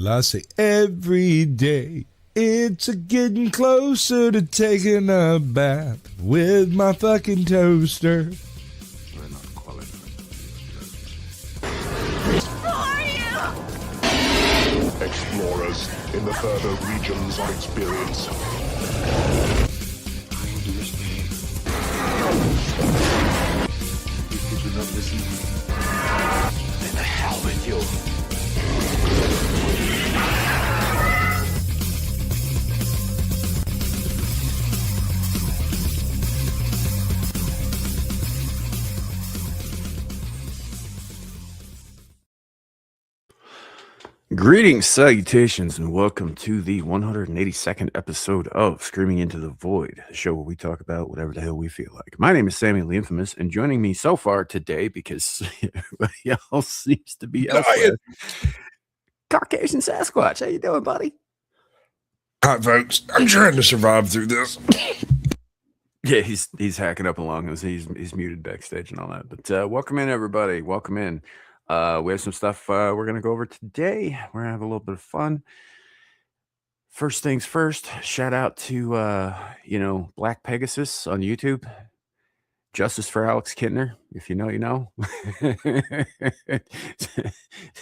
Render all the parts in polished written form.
Well, I say every day it's a getting closer to taking a bath with my fucking toaster. We're not qualified. Who are you? Explorers in the further regions of experience. Did you not listen? Then the hell with you. Greetings, salutations, and welcome to the 182nd episode of Screaming Into the Void, the show where we talk about whatever the hell we feel like. My name is Samuel the Infamous, and joining me so far today, because everybody else seems to be elsewhere, Caucasian Sasquatch. How you doing, buddy? Hi, folks. I'm trying to survive through this. Yeah, he's hacking up along us. He's muted backstage and all that. But welcome in, everybody. Welcome in. We have some stuff we're going to go over today. We're going to have a little bit of fun. First things first, shout out to, Black Pegasus on YouTube. Justice for Alex Kintner. If you know, you know.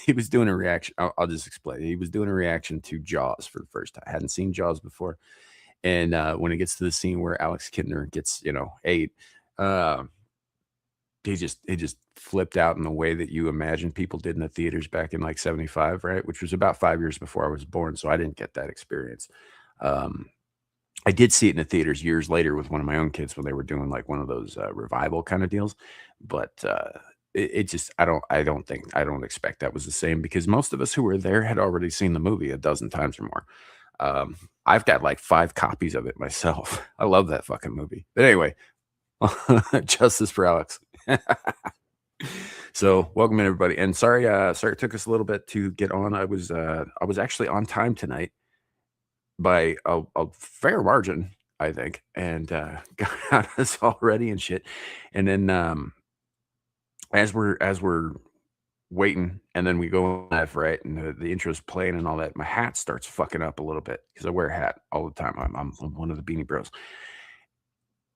He was doing a reaction. I'll just explain. He was doing a reaction to Jaws for the first time. I hadn't seen Jaws before. And when it gets to the scene where Alex Kintner gets, ate, he just flipped out in the way that you imagine people did in the theaters back in like 75, right? Which was about 5 years before I was born. So I didn't get that experience. I did see it in the theaters years later with one of my own kids when they were doing like one of those revival kind of deals. But I don't expect that was the same because most of us who were there had already seen the movie a dozen times or more. I've got like 5 copies of it myself. I love that fucking movie. But anyway, Justice for Alex. So welcome in, everybody, and sorry it took us a little bit to get on. I was actually on time tonight by a fair margin, I think, and got us all ready and shit. And then as we're waiting, and then we go live, right, and the intro's playing and all that, my hat starts fucking up a little bit because I wear a hat all the time. I'm one of the Beanie Bros.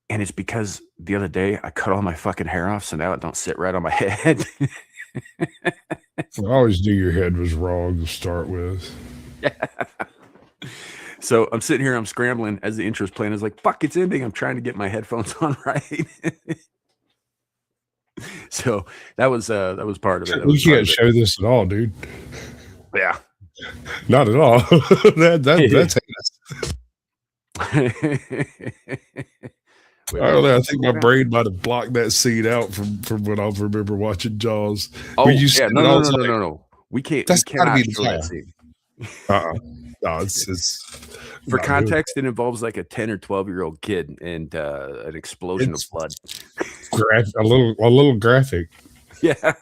And it's because the other day I cut all my fucking hair off, so now it don't sit right on my head. I always knew your head was wrong to start with. Yeah. So I'm sitting here, I'm scrambling as the intro's playing. I was like, fuck, it's ending. I'm trying to get my headphones on right. So that was part of it. We can't show this at all, dude. Yeah. Not at all. That's I think my brain might have blocked that scene out from what I remember watching Jaws. Oh, yeah, no. We can't. That's gotta be the show that scene. No, it's for context. It involves like a 10 or 12-year-old kid and an explosion of blood. A little graphic. Yeah.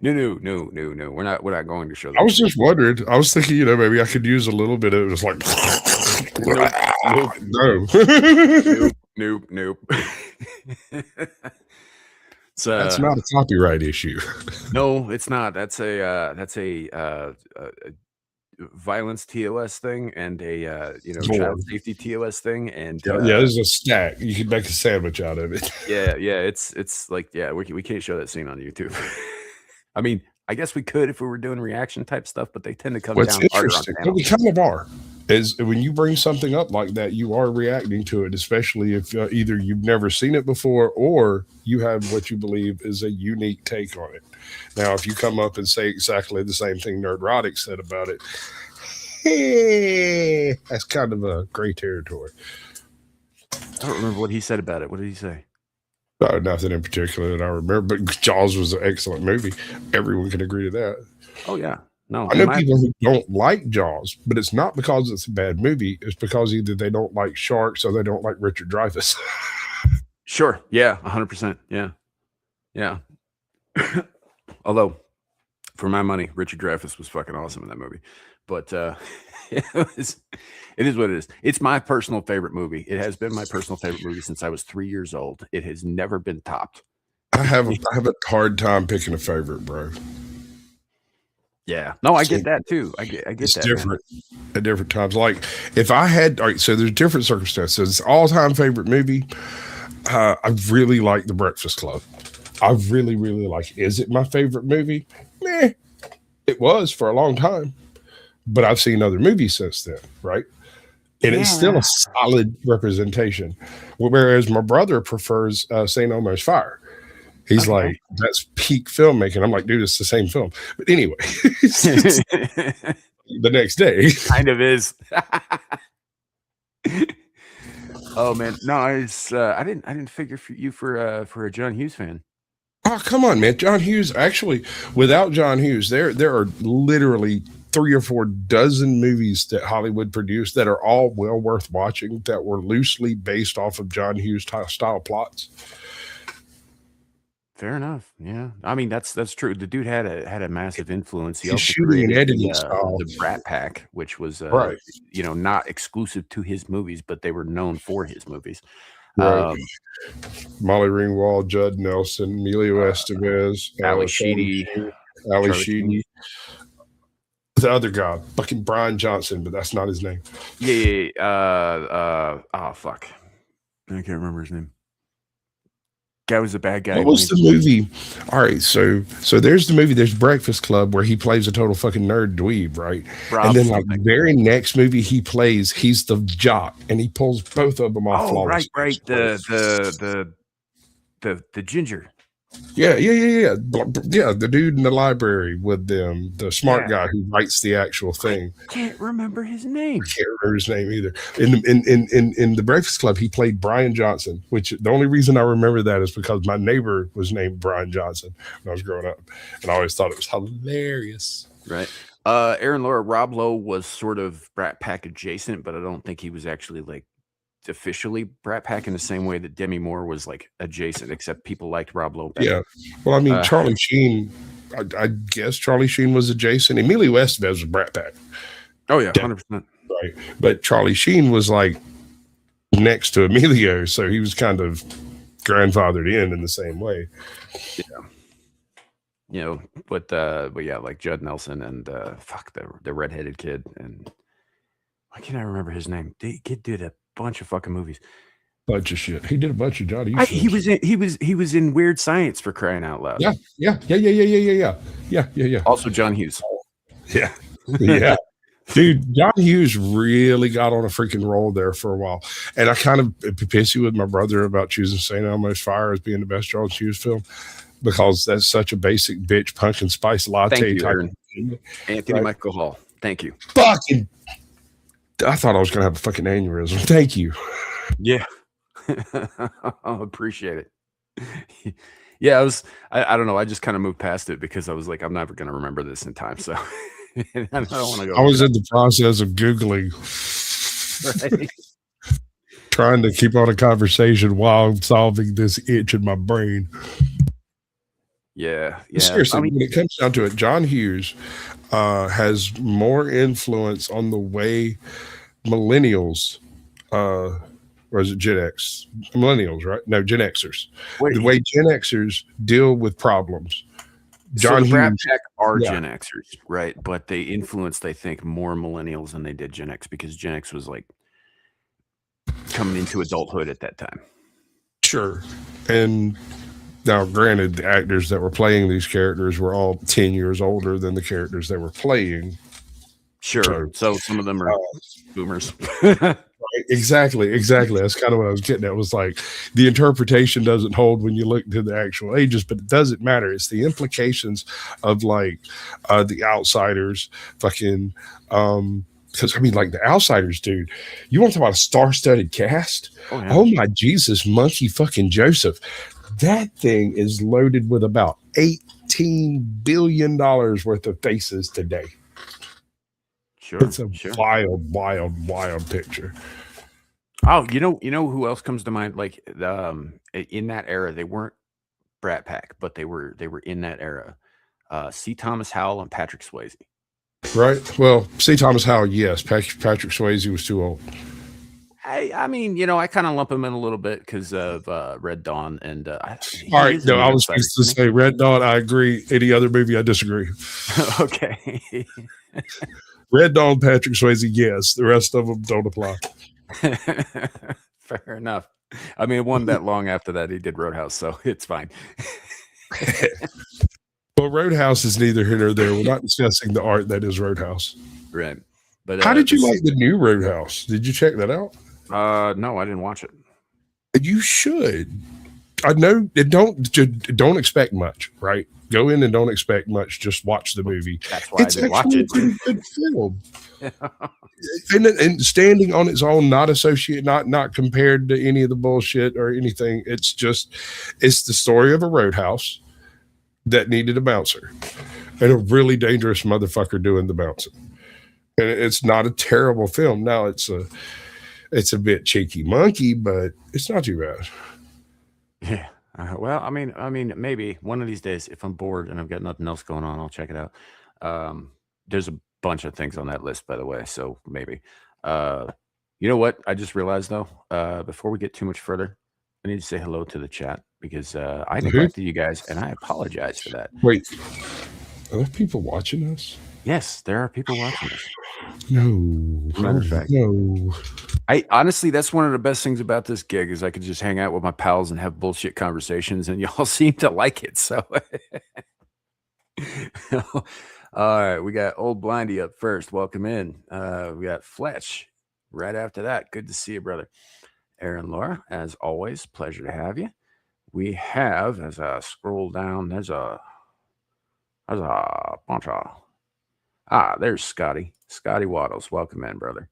No. We're not going to show that. I was just wondering. I was thinking, maybe I could use a little bit of it. It's like Nope. So that's not a copyright issue. No, it's not. That's a violence TOS thing and a child safety TOS thing, and there's a stack. You can make a sandwich out of it. Yeah. It's like we can't show that scene on YouTube. I mean, I guess we could if we were doing reaction type stuff, but they tend to come down harder on what we kind of are is when you bring something up like that, you are reacting to it, especially if either you've never seen it before or you have what you believe is a unique take on it. Now, if you come up and say exactly the same thing Nerdrotic said about it, that's kind of a gray territory. I don't remember what he said about it. What did he say? Nothing in particular that I remember, but Jaws was an excellent movie. Everyone can agree to that. Oh, yeah. No, I know people who don't like Jaws, but it's not because it's a bad movie. It's because either they don't like sharks or they don't like Richard Dreyfuss. Sure. Yeah. 100%. Yeah. Although, for my money, Richard Dreyfuss was fucking awesome in that movie. But it is what it is. It's my personal favorite movie. It has been my personal favorite movie since I was 3 years old. It has never been topped. I have a hard time picking a favorite, bro. Yeah. No, I See, get that too. I get it's that, man. different at different times. Like if I had, all right, so there's different circumstances. All-time favorite movie. I really like The Breakfast Club. I really, really like it. Is it my favorite movie? Meh. It was for a long time, but I've seen other movies since then, right? And it's still a solid representation. Whereas my brother prefers St. Elmo's Fire. He's like, that's peak filmmaking. I'm like, dude, it's the same film. But anyway, it's the next day. Kind of is. Oh man, no, I didn't figure you for a John Hughes fan. Oh, come on, man. John Hughes, actually, without John Hughes, there are literally 3 or 4 dozen movies that Hollywood produced that are all well worth watching that were loosely based off of John Hughes style plots. Fair enough. Yeah, I mean that's true. The dude had a massive influence. He His also shooting and created editing style. the Brat Pack, which was Right. not exclusive to his movies, but they were known for his movies. Right. Molly Ringwald, Judd Nelson, Emilio Estevez, Ali Sheedy, Ali Charlie Sheedy. The other guy, fucking Brian Johnson, but that's not his name. Yeah. Oh fuck, I can't remember his name. Guy was a bad guy. What was the movie? All right, so there's the movie. There's Breakfast Club where he plays a total fucking nerd dweeb, right? And then like the very next movie he plays, he's the jock, and he pulls both of them off. Oh, right. The ginger. Yeah. The dude in the library with them, the smart guy who writes the actual thing. I can't remember his name. I can't remember his name either. In the Breakfast Club, he played Brian Johnson, which the only reason I remember that is because my neighbor was named Brian Johnson when I was growing up, and I always thought it was hilarious. Right. Aaron Laura, Rob Lowe was sort of Brat Pack adjacent, but I don't think he was actually like officially Brat Pack in the same way that Demi Moore was like adjacent, except people liked Rob Lowe better. Yeah. Well, I mean, Charlie Sheen, I guess Charlie Sheen was adjacent. Emilio Estevez was Brat Pack. Oh, yeah, 100%. Right. But Charlie Sheen was like next to Emilio, so he was kind of grandfathered in the same way. Yeah. You know, but yeah, like Judd Nelson and the redheaded kid, and why can't I remember his name? The kid did a bunch of fucking movies. Bunch of shit. He did a bunch of Johnny. He was in Weird Science, for crying out loud. Yeah. Also John Hughes. Yeah. Dude, John Hughes really got on a freaking roll there for a while. And I kind of pissy with my brother about choosing St. Elmo's Fire as being the best John Hughes film because that's such a basic bitch pumpkin spice latte. Thank you, type Aaron. Anthony Michael Hall. Thank you. Fucking, I thought I was going to have a fucking aneurysm. Thank you. Yeah. I appreciate it. Yeah, I don't know. I just kind of moved past it because I was like, I'm never going to remember this in time. So I don't want to go. I was in the process of Googling, right? Trying to keep on a conversation while solving this itch in my brain. Yeah. Seriously, when it comes down to it, John Hughes has more influence on the way millennials, or is it Gen X? Millennials, right? No, Gen Xers. The way Gen Xers deal with problems. John Hughes, Brat Pack are Gen Xers, right? But they influenced, I think, more millennials than they did Gen X because Gen X was like coming into adulthood at that time. Sure. And now, granted, the actors that were playing these characters were all 10 years older than the characters they were playing. Sure. So some of them are boomers. Right, exactly. That's kind of what I was getting at. It was like the interpretation doesn't hold when you look to the actual ages, but it doesn't matter. It's the implications of like the outsiders fucking because I mean, like the outsiders, dude. You want to talk about a star-studded cast? Oh my Jesus, Monkey fucking Joseph. That thing is loaded with about $18 billion worth of faces today. Sure. It's a wild picture. Oh, you know who else comes to mind? Like in that era, they weren't Brat Pack, but they were in that era. C. Thomas Howell and Patrick Swayze. Right. Well, C. Thomas Howell, yes. Patrick Swayze was too old. I mean, I kind of lump him in a little bit because of Red Dawn, and All right, no, I was supposed to say Red Dawn. I agree. Any other movie, I disagree. Okay. Red Dawn, Patrick Swayze, yes. The rest of them don't apply. Fair enough. I mean, it wasn't that long after that he did Roadhouse, so it's fine. Well, Roadhouse is neither here nor there. We're not discussing the art that is Roadhouse. Right. But how did you like the new Roadhouse? Did you check that out? No, I didn't watch it. You should. I know. Don't expect much, right? Go in and don't expect much. Just watch the movie. That's why I didn't watch it. It's a good film. and standing on its own, not associated, not compared to any of the bullshit or anything. It's the story of a roadhouse that needed a bouncer and a really dangerous motherfucker doing the bouncing. And it's not a terrible film. Now it's a bit cheeky monkey, but it's not too bad. Yeah. Well, I mean, maybe one of these days, if I'm bored and I've got nothing else going on, I'll check it out. There's a bunch of things on that list, by the way, so maybe. You know what? I just realized, though, before we get too much further, I need to say hello to the chat because I neglected you guys, and I apologize for that. Wait, are there people watching us? Yes, there are people watching us. No. Matter of fact, no. I honestly, that's one of the best things about this gig is I could just hang out with my pals and have bullshit conversations, and y'all seem to like it. So, all right, we got Old Blindy up first. Welcome in. We got Fletch right after that. Good to see you, brother. Aaron Laura, as always, pleasure to have you. We have, as I scroll down, there's a bunch of. There's Scotty Waddles. Welcome in, brother.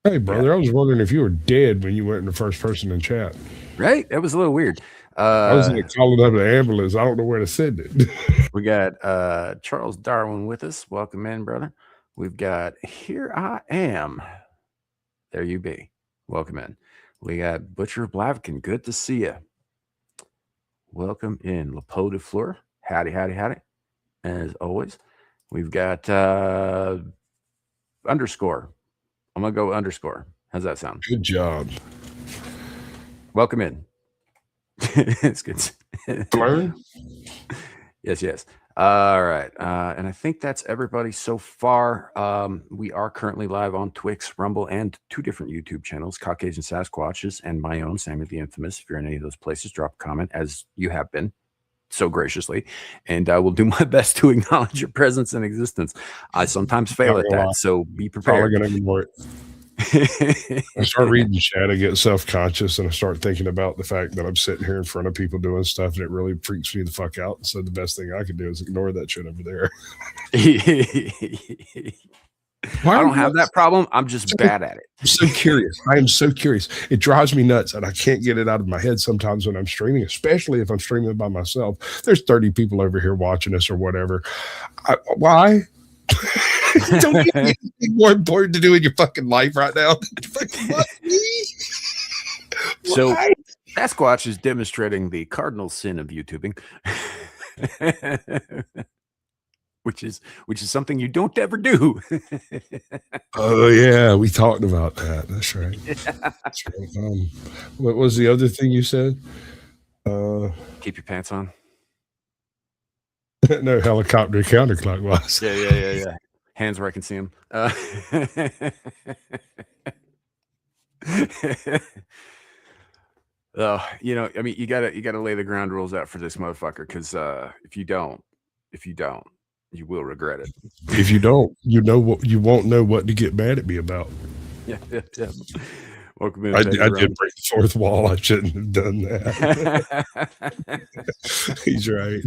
Hey, brother, yeah. I was wondering if you were dead when you went in the first person in chat. Right? That was a little weird. I was like calling up the ambulance. I don't know where to send it. We got Charles Darwin with us. Welcome in, brother. We've got Here I Am. There you be. Welcome in. We got Butcher Blaviken. Good to see you. Welcome in. Lepeau de Fleur. Howdy. As always. We've got underscore. I'm going to go underscore. How's that sound? Good job. Welcome in. It's good. Learn? Yes. All right. And I think that's everybody so far. We are currently live on Twix, Rumble, and 2 different YouTube channels, Caucasian Sasquatches and my own, Sammy the Infamous. If you're in any of those places, drop a comment, as you have been so graciously, and I will do my best to acknowledge your presence and existence. I sometimes fail at that, so be prepared. Probably going to ignore it. I start reading the chat, I get self-conscious, and I start thinking about the fact that I'm sitting here in front of people doing stuff, and it really freaks me the fuck out. And so the best thing I can do is ignore that shit over there. I don't have that problem. I'm just bad at it. I'm so curious. I am so curious. It drives me nuts, and I can't get it out of my head sometimes when I'm streaming, especially if I'm streaming by myself. There's 30 people over here watching us or whatever. Why? Don't you have anything more important to do in your fucking life right now? So Sasquatch is demonstrating the cardinal sin of YouTubing. Which is something you don't ever do. Oh yeah, we talked about that. That's right. Yeah. That's right. What was the other thing you said? Keep your pants on. No, helicopter counterclockwise. Yeah. Hands where I can see them. I mean, you gotta lay the ground rules out for this motherfucker, because if you don't, you will regret it. If you don't, you won't know what to get mad at me about. Yeah. Welcome in. I did break the fourth wall. I shouldn't have done that. He's right.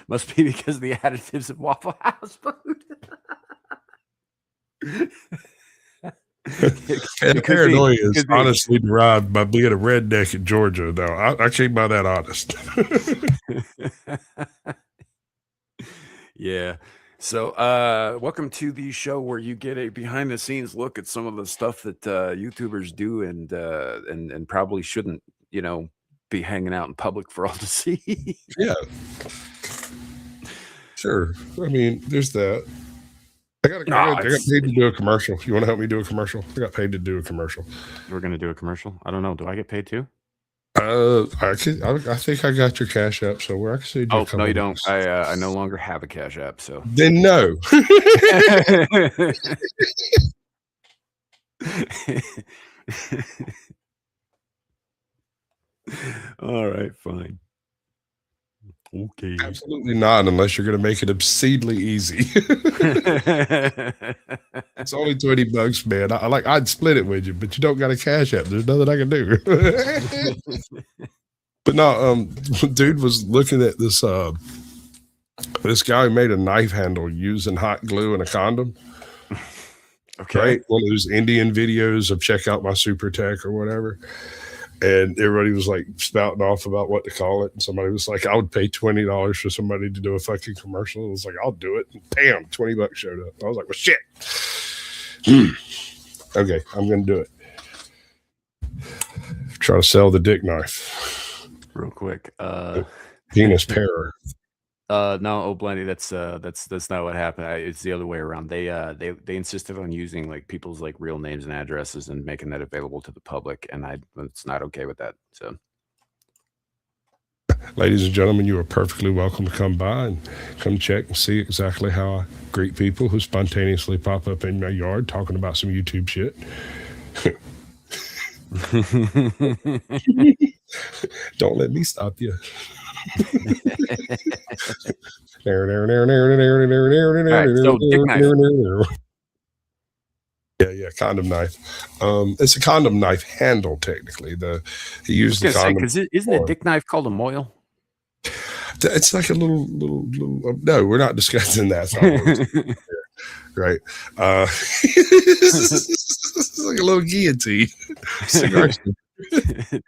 Must be because of the additives of Waffle House food. Paranoia is honestly derived by being a redneck in Georgia, though. I came by that honest. Yeah. So welcome to the show where you get a behind the scenes look at some of the stuff that YouTubers do and probably shouldn't, be hanging out in public for all to see. Yeah. Sure. I mean, there's that. I got paid to do a commercial. You want to help me do a commercial? I got paid to do a commercial. We're gonna do a commercial. I don't know. Do I get paid too? I think I got your Cash App, so where I can see. Oh no, you don't. I no longer have a Cash App, so then no. All right, fine. Okay. Absolutely not, unless you're going to make it obscenely easy. It's only $20, man. I'd split it with you, but you don't got a Cash App. There's nothing I can do. But no, dude was looking at this. This guy made a knife handle using hot glue and a condom. Okay. Right, one of those Indian videos of check out my super tech or whatever. And everybody was like spouting off about what to call it. And somebody was like, I would pay $20 for somebody to do a fucking commercial. I was like, I'll do it. And bam, $20 showed up. I was like, well, shit. Okay, I'm going to do it. Try to sell the dick knife. Real quick. Penis pair. No, Blendy, that's not what happened. It's the other way around. They insisted on using like people's like real names and addresses and making that available to the public, and it's not okay with that. So, ladies and gentlemen, you are perfectly welcome to come by and come check and see exactly how I greet people who spontaneously pop up in my yard talking about some YouTube shit. Don't let me stop you. So dick knife. Yeah, condom knife. It's a condom knife handle, technically. He used the condom. Because isn't a dick knife called a moil? It's like a little. No, we're not discussing that. Right. It's like a little guillotine. Cigar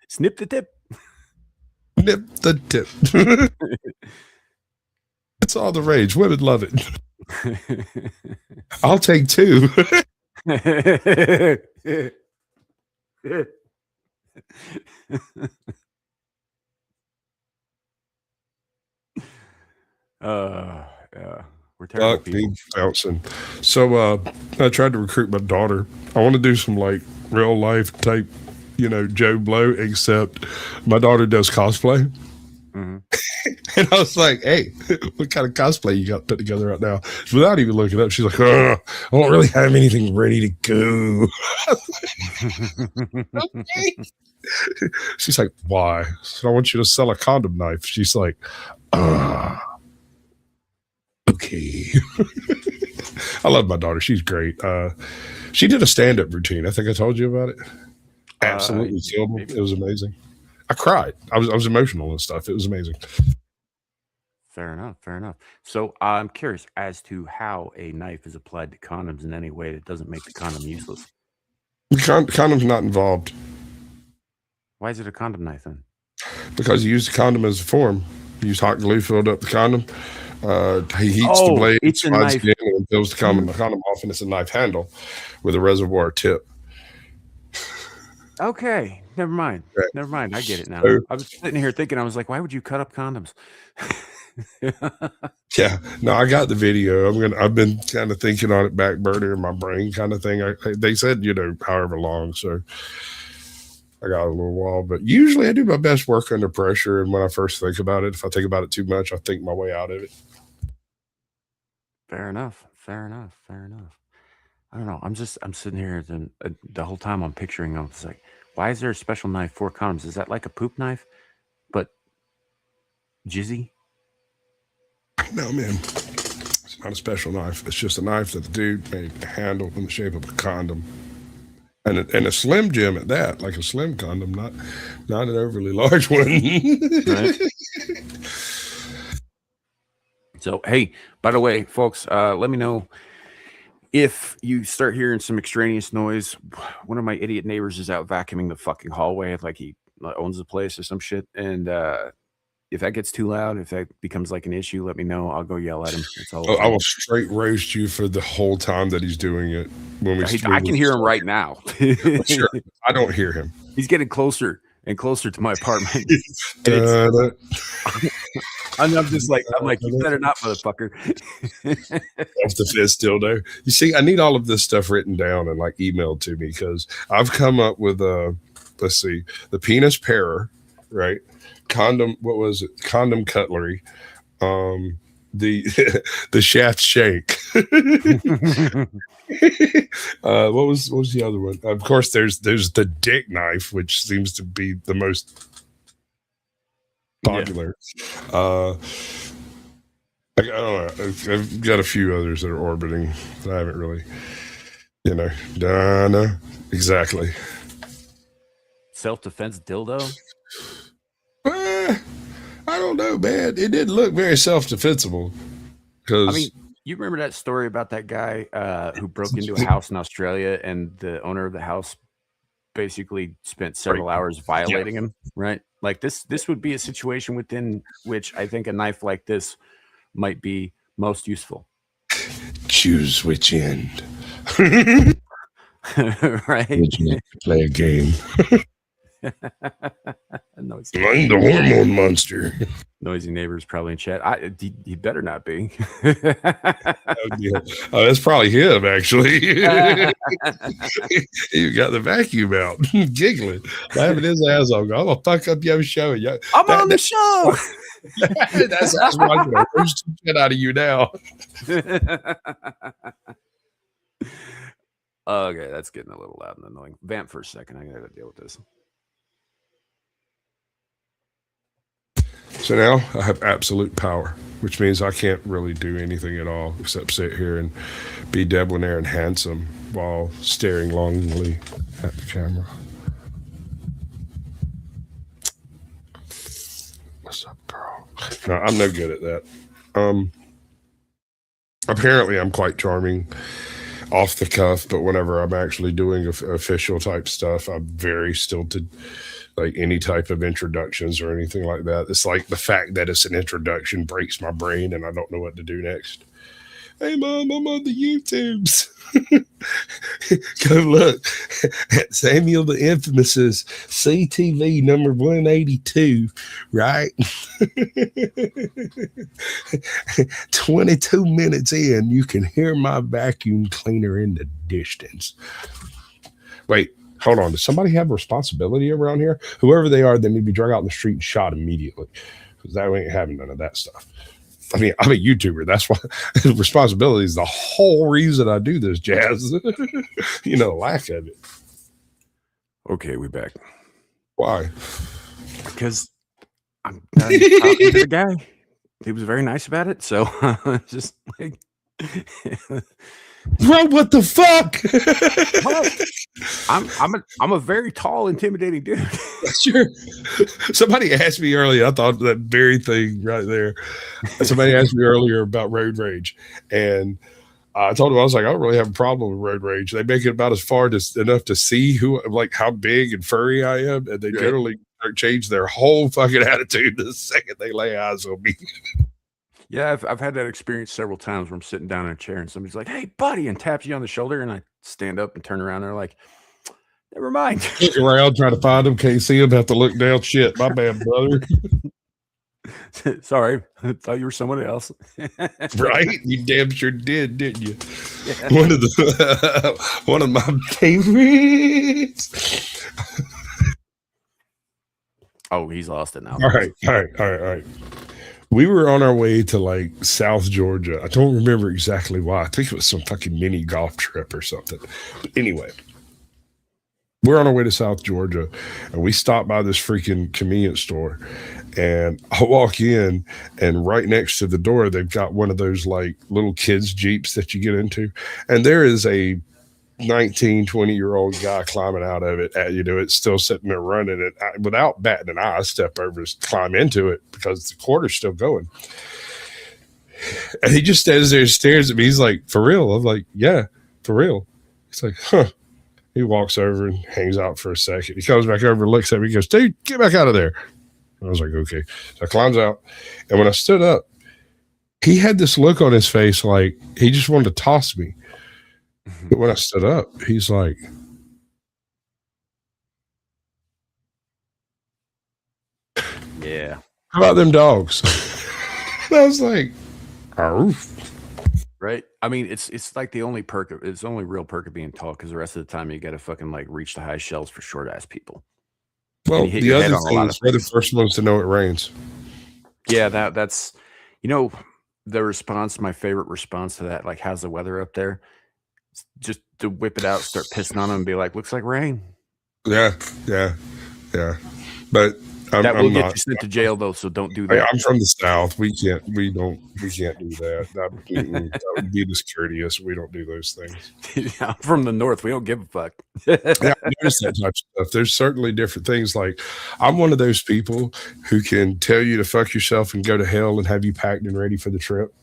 Snip the tip. Nip the tip. It's all the rage. Women love it. I'll take two. Yeah, we're terrible people. Bouncing. So I tried to recruit my daughter. I want to do some like real life type, Joe Blow, except my daughter does cosplay. Mm-hmm. And I was like, hey, what kind of cosplay you got put together right now? Without even looking up, she's like, I don't really have anything ready to go. Okay. She's like, why? So I want you to sell a condom knife. She's like, okay. I love my daughter. She's great. She did a stand-up routine. I think I told you about it. Absolutely killed me. It was amazing. I cried. I was emotional and stuff. It was amazing. Fair enough. So I'm curious as to how a knife is applied to condoms in any way that doesn't make the condom useless. Condom's not involved. Why is it a condom knife then? Because you use the condom as a form. You use hot glue, filled up the condom. He heats the blade, slides it in, and fills the condom off, and it's a knife handle with a reservoir tip. Okay, never mind. Right. Never mind. I get it now. I was sitting here thinking, I was like, why would you cut up condoms? Yeah, no, I got the video. I've been kind of thinking on it, back burner in my brain, kind of thing. They said, however long, so I got a little while. But usually, I do my best work under pressure, and when I first think about it, if I think about it too much, I think my way out of it. Fair enough. I don't know. I'm sitting here, and the whole time I'm picturing, I was like, why is there a special knife for condoms? Is that like a poop knife, but jizzy? No, man. It's not a special knife. It's just a knife that the dude made a handle in the shape of a condom. And a Slim Jim at that, like a slim condom, not an overly large one. Right. So, hey, by the way, folks, let me know if you start hearing some extraneous noise. One of my idiot neighbors is out vacuuming the fucking hallway, like he owns the place or some shit. And if that gets too loud, if that becomes like an issue, let me know. I'll go yell at him. That's all. I will straight roast you for the whole time that he's doing it. I can hear him right now. Sure. I don't hear him. He's getting closer and closer to my apartment. I'm just like, you better not, motherfucker. Self-defense dildo. You see, I need all of this stuff written down and like emailed to me because I've come up with let's see, the penis parer, right? Condom, what was it? Condom cutlery. The the shaft shank. What was the other one? Of course, there's the dick knife, which seems to be the most popular. Yeah. I don't know. I've got a few others that are orbiting that I haven't really, done exactly. Self-defense dildo. I don't know, man. It didn't look very self-defensible. I mean, you remember that story about that guy who broke into a house in Australia, and the owner of the house basically spent several hours violating him, right? Like this would be a situation within which I think a knife like this might be most useful. Choose which end. Right? Play a game. I'm the hormone monster. Noisy neighbors probably in chat. He better not be. Oh, that's probably him, actually. You got the vacuum out, giggling, laughing his ass off. I'm gonna fuck up your show. I'm on the show. That's why I'm gonna roast the shit out of you now. Okay, that's getting a little loud and annoying. Vamp for a second. I gotta deal with this. So now I have absolute power, which means I can't really do anything at all except sit here and be debonair and handsome while staring longingly at the camera. What's up, girl? No, I'm no good at that. Apparently I'm quite charming off the cuff, but whenever I'm actually doing official type stuff, I'm very stilted. Like any type of introductions or anything like that. It's like the fact that it's an introduction breaks my brain and I don't know what to do next. Hey, Mom, I'm on the YouTubes. Go look at Samuel the Infamous's CTV number 182, right? 22 minutes in, you can hear my vacuum cleaner in the distance. Wait. Hold on. Does somebody have a responsibility around here? Whoever they are, they need to be dragged out in the street and shot immediately. Because that ain't having none of that stuff. I mean, I'm a YouTuber. That's why responsibility is the whole reason I do this, Jazz. Lack of it. Okay, we back. Why? Because I'm talking to the guy. He was very nice about it. So just like... Bro, what the fuck? I'm a very tall, intimidating dude. Sure. Somebody asked me earlier. I thought that very thing right there. Somebody asked me earlier about road rage, and I told them I was like, I don't really have a problem with road rage. They make it about as far enough to see how big and furry I am, and they generally change their whole fucking attitude the second they lay eyes on me. Yeah, I've had that experience several times where I'm sitting down in a chair and somebody's like, "Hey, buddy," and taps you on the shoulder, and I stand up and turn around. And they're like, "Never mind." Look around, try to find them, can't see them, have to look down. Shit, my bad, brother. Sorry, I thought you were someone else. Right? You damn sure did, didn't you? Yeah. One of my favorites. Oh, he's lost it now. All right. We were on our way to like South Georgia. I don't remember exactly why. I think it was some fucking mini golf trip or something. But anyway, we're on our way to South Georgia and we stopped by this freaking convenience store. And I walk in, and right next to the door, they've got one of those like little kids' Jeeps that you get into. And there is a 19, 20-year-old guy climbing out of it. It's still sitting there running it. Without batting an eye, I step over to climb into it because the quarter's still going. And he just stands there and stares at me. He's like, "For real?" I'm like, "Yeah, for real." He's like, "Huh." He walks over and hangs out for a second. He comes back over and looks at me. He goes, "Dude, get back out of there." I was like, "Okay." So I climbs out. And when I stood up, he had this look on his face like he just wanted to toss me. But when I stood up, he's like, "Yeah. How about them dogs?" I was like, oh. Right. I mean, it's like the only perk of it's the only real perk of being tall because the rest of the time you got to fucking like reach the high shelves for short ass people. Well, you hit the your other head on a thing lot is of we're the things. first ones to know it rains. Yeah, that's the response. My favorite response to that, like, how's the weather up there? It's just to whip it out, start pissing on them, and be like, looks like rain. Yeah. But That will I'm get not. you sent to jail though, so don't do that. I'm from the South. We can't do that. That would be discourteous. We don't do those things. I'm from the North. We don't give a fuck. Yeah, I noticed that type of stuff. There's certainly different things. Like, I'm one of those people who can tell you to fuck yourself and go to hell and have you packed and ready for the trip.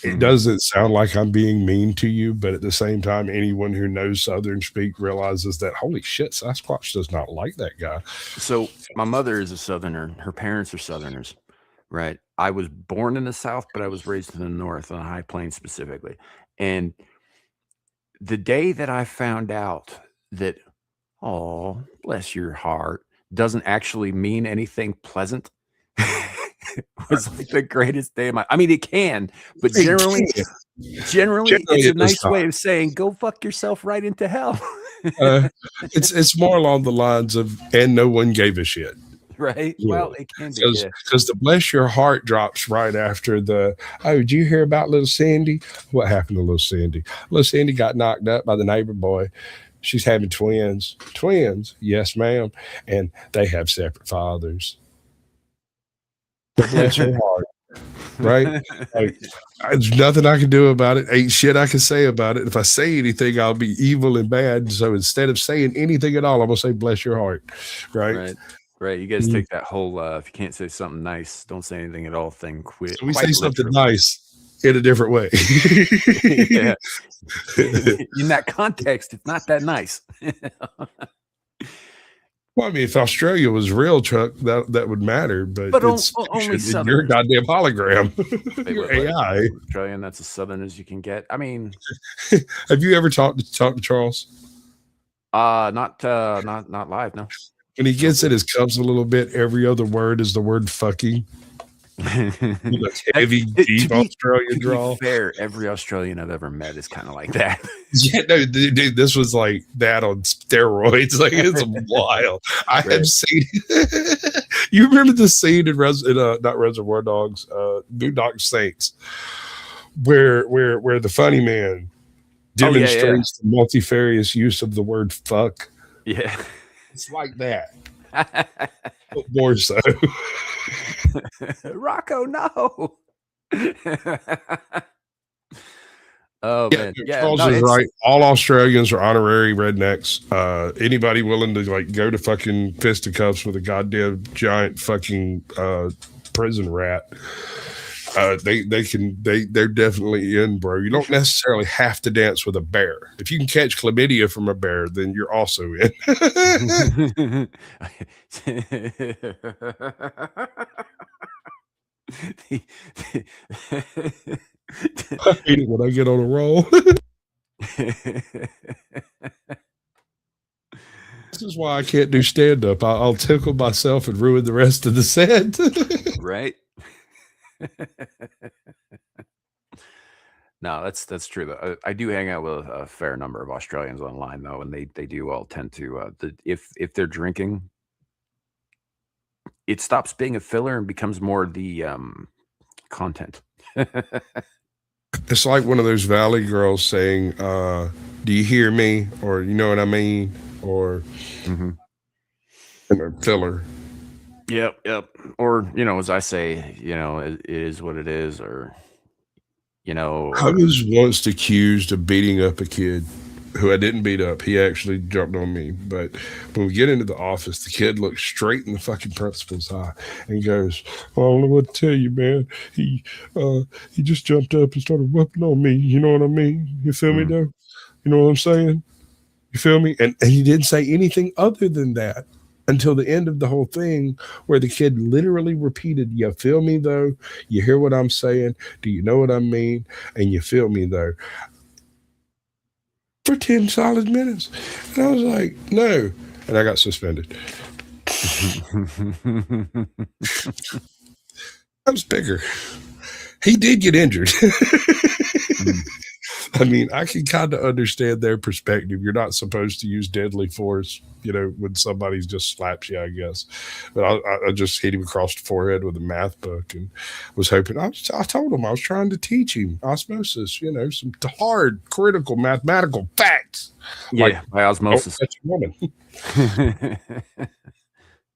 It doesn't sound like I'm being mean to you, but at the same time, anyone who knows Southern speak realizes that, holy shit, Sasquatch does not like that guy. So my mother is a Southerner. Her parents are Southerners, right? I was born in the South, but I was raised in the North, on the High Plains specifically. And the day that I found out that, oh, bless your heart, doesn't actually mean anything pleasant was like the greatest day of my. I mean, it can, but generally it's a nice way of saying go fuck yourself right into hell. It's more along the lines of, and no one gave a shit. Right. Yeah. Well, it can be because the bless your heart drops right after the, oh, did you hear about little Sandy? What happened to little Sandy? Little Sandy got knocked up by the neighbor boy. She's having twins. Twins, yes, ma'am. And they have separate fathers. But bless your heart. Right? Like, there's nothing I can do about it. Ain't shit I can say about it. If I say anything, I'll be evil and bad. So instead of saying anything at all, I'm gonna say bless your heart. Right. You guys take that whole if you can't say something nice, don't say anything at all thing. Quit. So we say something nice in a different way. Yeah. In that context, it's not that nice. Well, I mean, if Australia was real, Chuck, that would matter. But it's only Southern. You're a goddamn hologram. You're AI. Australian, that's as Southern as you can get. I mean, have you ever talked to Charles? Not live. No. When he gets in his cups a little bit, every other word is the word fucking. Heavy, deep Australian drawl. Fair, every Australian I've ever met is kind of like that. Yeah, no, dude, this was like that on steroids. Like, it's wild. I have seen. You remember the scene in not Reservoir Dogs, Boondock Saints, where the funny man demonstrates the multifarious use of the word fuck. Yeah, it's like that. But more so. Rocco, no. Oh yeah, man, Charles is right. All Australians are honorary rednecks. Anybody willing to like go to fucking fisticuffs with a goddamn giant fucking prison rat, they're definitely in, bro. You don't necessarily have to dance with a bear. If you can catch chlamydia from a bear, then you're also in. I hate it when I get on a roll. This is why I can't do stand-up. I'll tickle myself and ruin the rest of the set. Right. No, that's true though. I do hang out with a fair number of Australians online though, and they do all tend to if they're drinking, it stops being a filler and becomes more the content. It's like one of those Valley girls saying, do you hear me? Or you know what I mean? Or filler. Yep. Or, as I say, it is what it is, or, I was once accused of beating up a kid who I didn't beat up. He actually jumped on me. But when we get into the office, the kid looks straight in the fucking principal's eye and goes, I don't know what to tell you, man. He just jumped up and started whooping on me. You know what I mean? You feel me, though? You know what I'm saying? You feel me? And he didn't say anything other than that until the end of the whole thing, where the kid literally repeated, you feel me, though? You hear what I'm saying? Do you know what I mean? And you feel me, though? For 10 solid minutes. And I was like, no. And I got suspended. times bigger. He did get injured. I mean, I can kind of understand their perspective. You're not supposed to use deadly force, when somebody just slaps you, I guess. But I just hit him across the forehead with a math book and was hoping. I told him I was trying to teach him osmosis, some hard, critical mathematical facts. Yeah, by osmosis. Don't touch a woman.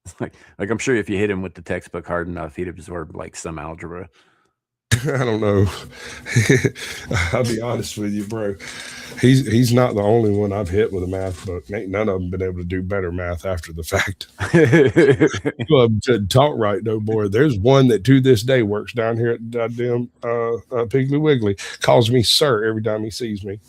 It's like I'm sure if you hit him with the textbook hard enough, he'd absorb like some algebra. I don't know. I'll be honest with you, bro. He's not the only one I've hit with a math book. Ain't none of them been able to do better math after the fact. Couldn't talk right no more. There's one that to this day works down here at goddamn Piggly Wiggly. Calls me sir every time he sees me.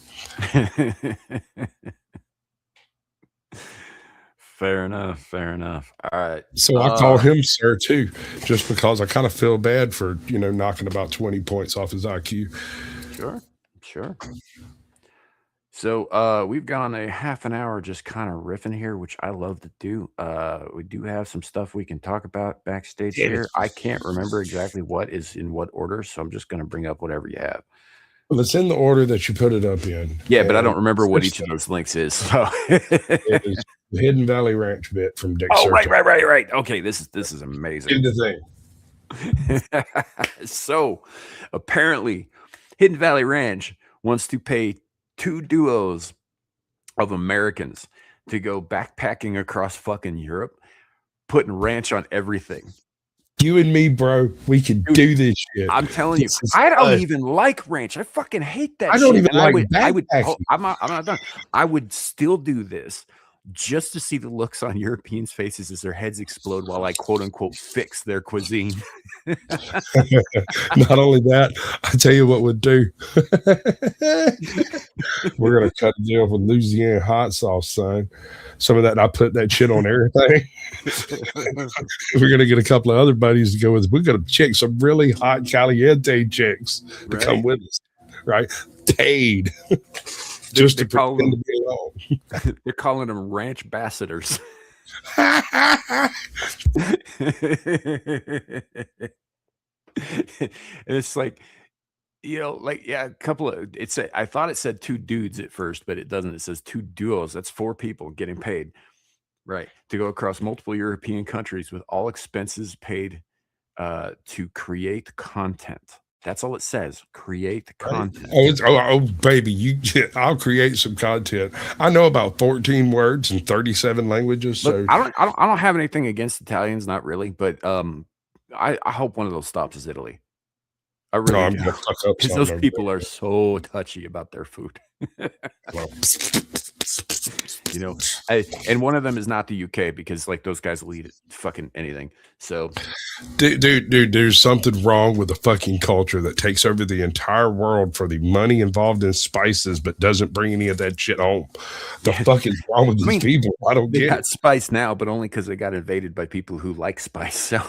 Fair enough. All right. So I call him sir too, just because I kind of feel bad for knocking about 20 points off his IQ. Sure. So we've gone a half an hour just kind of riffing here, which I love to do. We do have some stuff we can talk about backstage here. I can't remember exactly what is in what order, so I'm just going to bring up whatever you have. Well, it's in the order that you put it up in. Yeah, but I don't remember what each of those links is. So. It is the Hidden Valley Ranch bit from Dick. Oh, right. Okay, this is amazing. The thing. So apparently, Hidden Valley Ranch wants to pay 2 duos of Americans to go backpacking across fucking Europe, putting ranch on everything. You and me, bro, we can do this shit. I'm telling you, I don't even like ranch. I fucking hate that. I don't shit. even like backpacking. I'm not done. I would still do this just to see the looks on Europeans' faces as their heads explode while I quote unquote fix their cuisine. Not only that, I tell you what we'd do. We're gonna cut a deal with Louisiana hot sauce, son. Some of that, I put that shit on everything. We're gonna get a couple of other buddies to go with us. We're gonna check some really hot caliente chicks to come with us, right? Paid. Just to pretend to be alone. They're calling them ranch ambassadors. It's like, a couple of I thought it said 2 dudes at first, but it doesn't. It says 2 duos. That's 4 people getting paid, right, to go across multiple European countries with all expenses paid to create content. That's all it says. Create content. Oh, baby, I'll create some content. I know about 14 words in 37 languages. Look, so I don't have anything against Italians, not really, but I hope one of those stops is Italy. I really do. Because those people are so touchy about their food. And one of them is not the UK because like those guys will eat fucking anything. So, dude, there's something wrong with the fucking culture that takes over the entire world for the money involved in spices, but doesn't bring any of that shit home. The fuck is wrong with these people? I don't get it. Spice now, but only because they got invaded by people who like spice. So.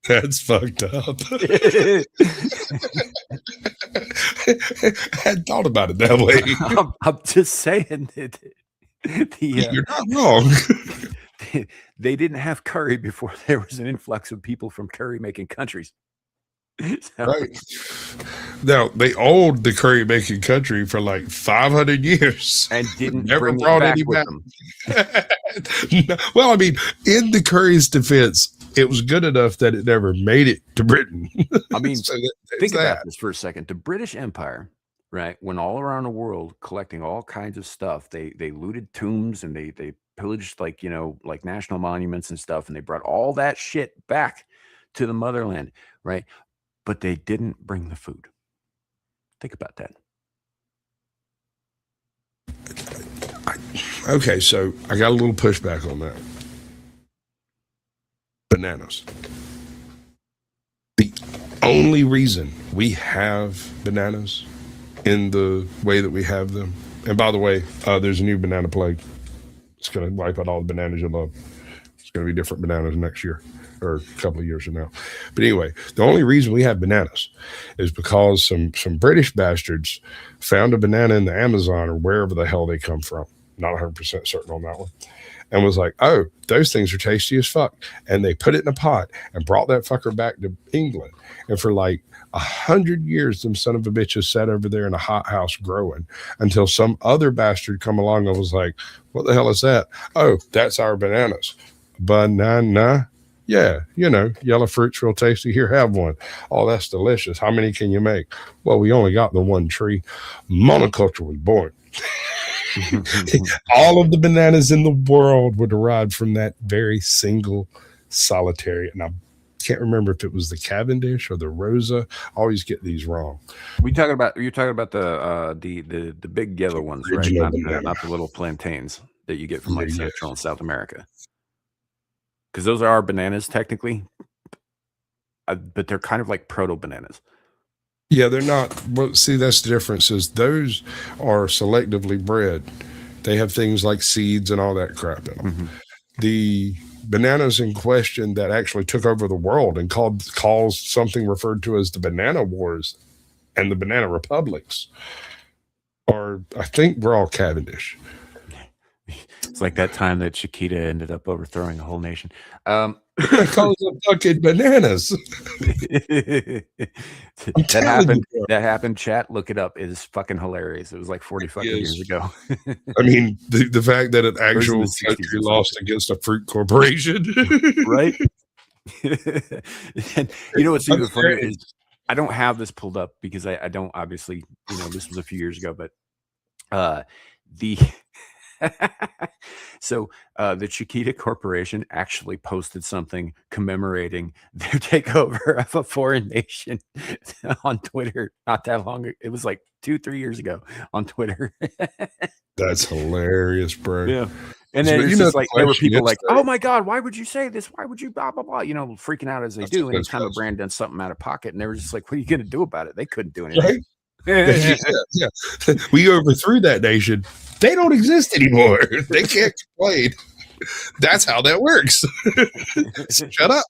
That's fucked up. I hadn't thought about it that way. I'm just saying that you're not wrong. They didn't have curry before there was an influx of people from curry making countries. So. Right. Now they owned the curry making country for like 500 years and didn't never bring brought it back any with back. them. No, well, I mean, in the curry's defense, it was good enough that it never made it to Britain. I mean, think about this for a second. The British Empire, right, went all around the world collecting all kinds of stuff. They looted tombs and they pillaged like national monuments and stuff, and they brought all that shit back to the motherland, right? But they didn't bring the food. Think about that. Okay, so I got a little pushback on that. Bananas. The only reason we have bananas in the way that we have them, and by the way, there's a new banana plague. It's going to wipe out all the bananas you love. It's going to be different bananas next year or a couple of years from now. But anyway, the only reason we have bananas is because some British bastards found a banana in the Amazon or wherever the hell they come from. Not 100% certain on that one. and was like, oh, those things are tasty as fuck. And they put it in a pot and brought that fucker back to England. And for like 100 years, them son of a bitches sat over there in a hothouse growing until some other bastard come along and was like, what the hell is that? Oh, that's our bananas. Banana. Yeah, you know, yellow fruit's real tasty. Here, have one. Oh, that's delicious. How many can you make? Well, we only got the one tree. Monoculture was born. All of the bananas in the world were derived from that very single solitary. And I can't remember if it was the Cavendish or the Rosa. I always get these wrong. You're talking about the big yellow ones, right? Not the little plantains that you get from like Central and South America. Because those are our bananas technically, but they're kind of like proto bananas. Yeah, they're not. Well, see, that's the difference. Is those are selectively bred. They have things like seeds and all that crap in them. Mm-hmm. The bananas in question that actually took over the world and caused something referred to as the Banana Wars and the Banana Republics are, I think, we're all Cavendish. It's like that time that Chiquita ended up overthrowing a whole nation. Because of fucking bananas. That happened. Chat, look it up. It is fucking hilarious. It was like 40 fucking years ago. I mean, the fact that an actual country lost against a fruit corporation, right? And you know what's even funny is I don't have this pulled up because I don't obviously, you know, this was a few years ago, but so the Chiquita Corporation actually posted something commemorating their takeover of a foreign nation on Twitter not that long ago. It was like 2-3 years ago on Twitter. That's hilarious, bro. Yeah. And then it's just like there were people like, oh my God, why would you say this? Why would you blah blah blah? You know, freaking out as they do. And it's kind of brand done something out of pocket. And they were just like, what are you gonna do about it? They couldn't do anything. Right? Yeah. We overthrew that nation. They don't exist anymore. They can't complain. That's how that works. Shut up.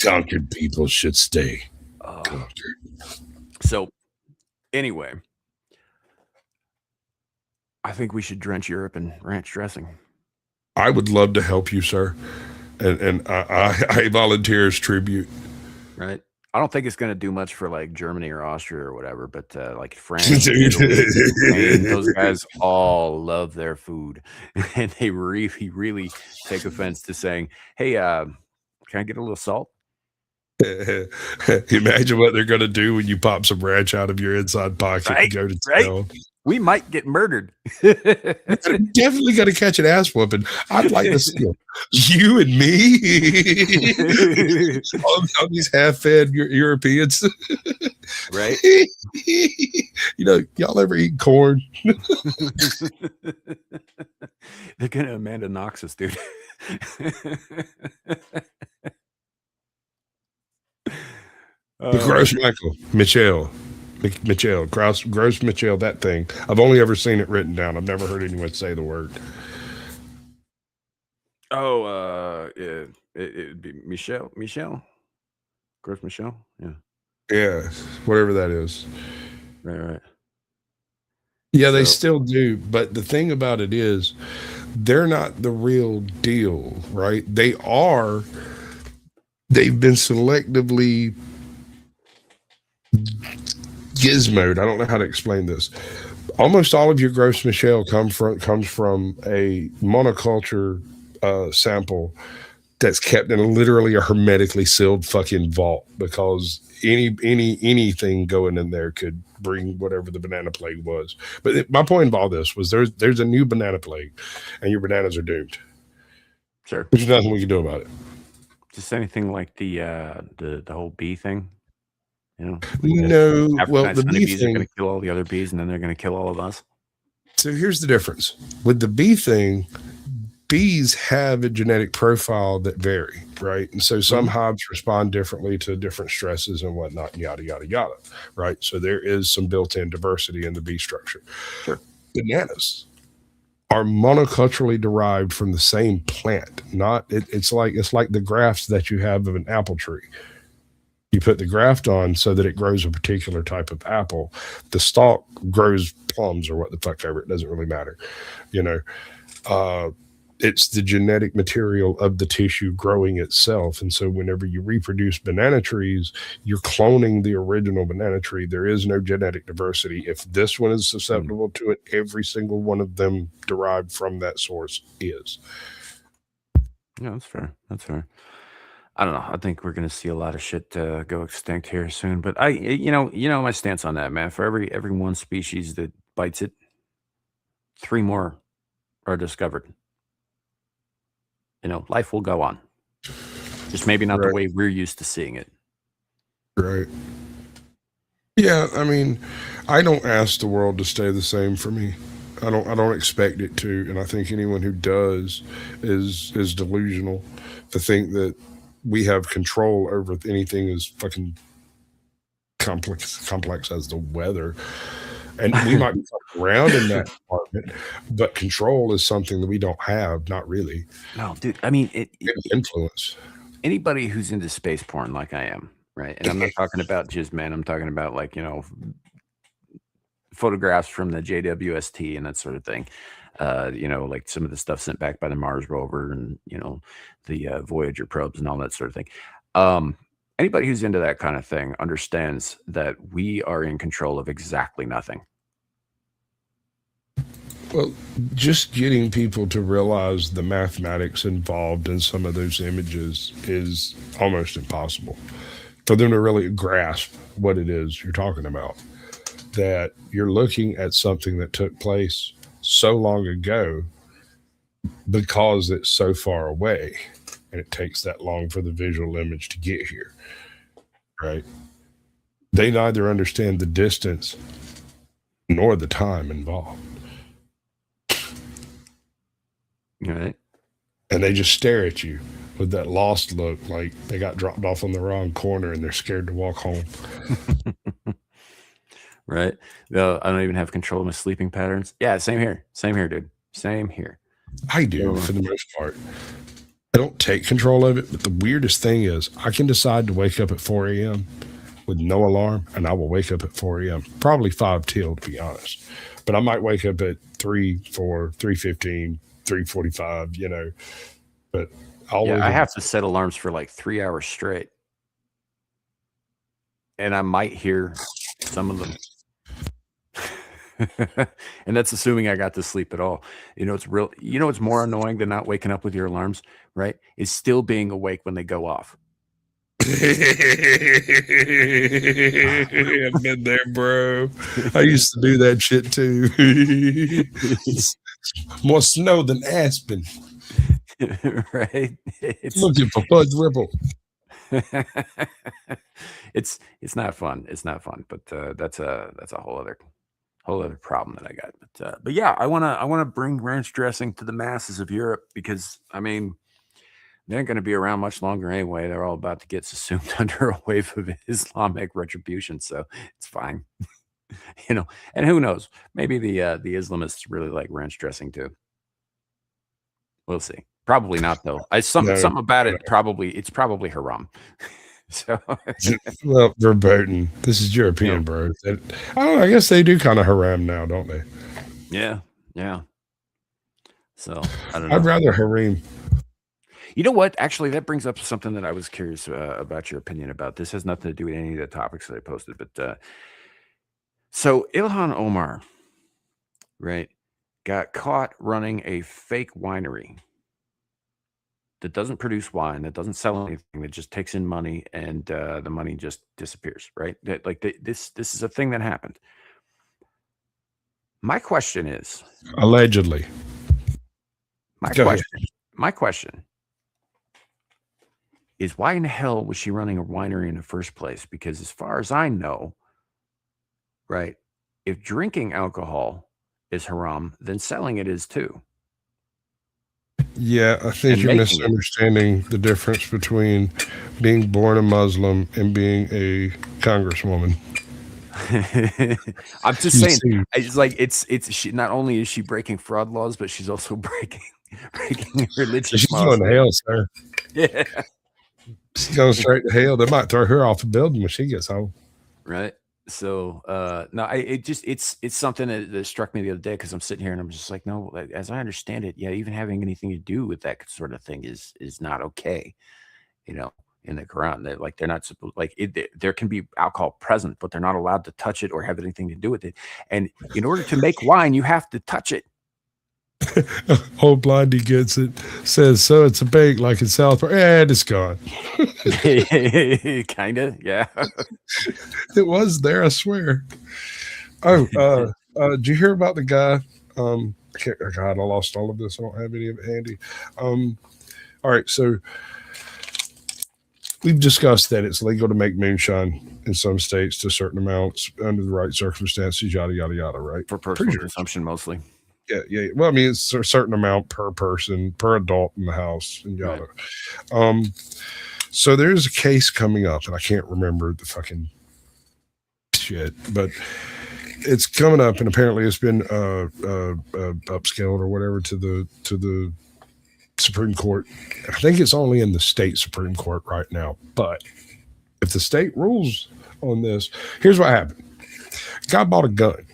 Conquered people should stay conquered. So, anyway, I think we should drench Europe in ranch dressing. I would love to help you, sir. And I volunteer as tribute. Right. I don't think it's going to do much for like Germany or Austria or whatever, but like France, Italy, Spain, those guys all love their food, and they really take offense to saying, "Hey, can I get a little salt?" Imagine what they're going to do when you pop some ranch out of your inside pocket and go to town. We might get murdered. Definitely got to catch an ass whooping. I'd like to see you and me, all these half-fed Europeans, right? You know, y'all ever eat corn? They're gonna Amanda Knox us, dude. Gross Michelle, Gross Michelle, that thing. I've only ever seen it written down. I've never heard anyone say the word. Oh, it'd be Michelle, Gross Michelle, yeah, whatever that is. Right. Yeah, they still do, but the thing about it is, they're not the real deal, right? They've been selectively gizmoed. I don't know how to explain this. Almost all of your Gross Michelle comes from a monoculture sample that's kept in literally a hermetically sealed fucking vault, because anything going in there could bring whatever the banana plague was. But my point of all this was there's a new banana plague, and your bananas are doomed. Sure, there's nothing we can do about it. Just anything like the whole bee thing. You know, no. Well, the bee bees are going to kill all the other bees, and then they're going to kill all of us. So here's the difference with the bee thing. Bees have a genetic profile that vary, right? And so some hives respond differently to different stresses and whatnot, and yada yada yada, right? So there is some built-in diversity in the bee structure. Sure. Bananas are monoculturally derived from the same plant. It's like the grafts that you have of an apple tree. You put the graft on so that it grows a particular type of apple. The stalk grows plums or what the fuck ever. It doesn't really matter. You know, it's the genetic material of the tissue growing itself. And so whenever you reproduce banana trees, you're cloning the original banana tree. There is no genetic diversity. If this one is susceptible to it, every single one of them derived from that source is. Yeah, that's fair. That's fair. I don't know. I think we're going to see a lot of shit go extinct here soon. But you know my stance on that, man. For every one species that bites it, 3 more are discovered. You know, life will go on. Just maybe not the way we're used to seeing it. Right. Yeah, I mean, I don't ask the world to stay the same for me. I don't expect it to, and I think anyone who does is delusional to think that we have control over anything as fucking complex as the weather. And we might be around in that department, but control is something that we don't have. Not really. No, dude. I mean, influence. Anybody who's into space porn like I am, right? And I'm not talking about jizz man. I'm talking about, like, you know, photographs from the JWST and that sort of thing. You know, like some of the stuff sent back by the Mars rover and, you know, the Voyager probes and all that sort of thing. Anybody who's into that kind of thing understands that we are in control of exactly nothing. Well, just getting people to realize the mathematics involved in some of those images is almost impossible for them to really grasp what it is you're talking about. That you're looking at something that took place so long ago because it's so far away, and it takes that long for the visual image to get here, right? They neither understand the distance nor the time involved. Right. And they just stare at you with that lost look, like they got dropped off on the wrong corner and they're scared to walk home. Right. I don't even have control of my sleeping patterns. Yeah, same here. Same here, dude. Same here. I do, for the most part. I don't take control of it, but the weirdest thing is I can decide to wake up at 4 a.m. with no alarm, and I will wake up at 4 a.m. Probably 5 till, to be honest. But I might wake up at 3, 4, 3:15, 3:45, you know. But I have to set alarms for like 3 hours straight. And I might hear some of them. And that's assuming I got to sleep at all. You know, it's more annoying than not waking up with your alarms, right? Is still being awake when they go off. I've been there, bro. I used to do that shit too. It's more snow than Aspen. Right? It's looking for Fudge Ripple. It's not fun. It's not fun, but that's a whole other problem that I got. But yeah, I wanna bring ranch dressing to the masses of Europe because I mean they ain't gonna be around much longer anyway. They're all about to get subsumed under a wave of Islamic retribution, so it's fine. You know, and who knows? Maybe the Islamists really like ranch dressing too. We'll see. Probably not though. Something about it. It's probably haram. So, well, verboten. This is European, bro. I guess they do kind of haram now, don't they? Yeah. So I don't know. I'd rather harem. You know what? Actually, that brings up something that I was curious about your opinion about. This has nothing to do with any of the topics that I posted, but so Ilhan Omar, right, got caught running a fake winery that doesn't produce wine, that doesn't sell anything, that just takes in money, and the money just disappears, right? This is a thing that happened. My question is, allegedly. My question is, why in the hell was she running a winery in the first place? Because as far as I know, right, if drinking alcohol is haram, then selling it is too. Yeah, I think you're misunderstanding the difference between being born a Muslim and being a congresswoman. I'm just saying, it's like she not only is she breaking fraud laws, but she's also breaking religious laws. She's going to hell, sir. Yeah. She's going straight to hell. They might throw her off the building when she gets home. Right. So no, it's something that struck me the other day because I'm sitting here and I'm just like, no, as I understand it, yeah, even having anything to do with that sort of thing is not okay, you know, in the Quran. They're not supposed there can be alcohol present, but they're not allowed to touch it or have anything to do with it. And in order to make wine, you have to touch it. Old Blondie gets it. Says so. It's a bake like in South Park. And it's gone. Kinda, yeah. It was there, I swear. Oh, did you hear about the guy? God, I lost all of this. I don't have any of it handy. All right, so we've discussed that it's legal to make moonshine in some states to certain amounts under the right circumstances, yada yada yada. Right, for personal consumption mostly. Yeah. Well, I mean, it's a certain amount per person, per adult in the house, and yada. Right. So there's a case coming up, and I can't remember the fucking shit, but it's coming up, and apparently it's been upscaled or whatever to the Supreme Court. I think it's only in the state Supreme Court right now, but if the state rules on this, here's what happened. Guy bought a gun.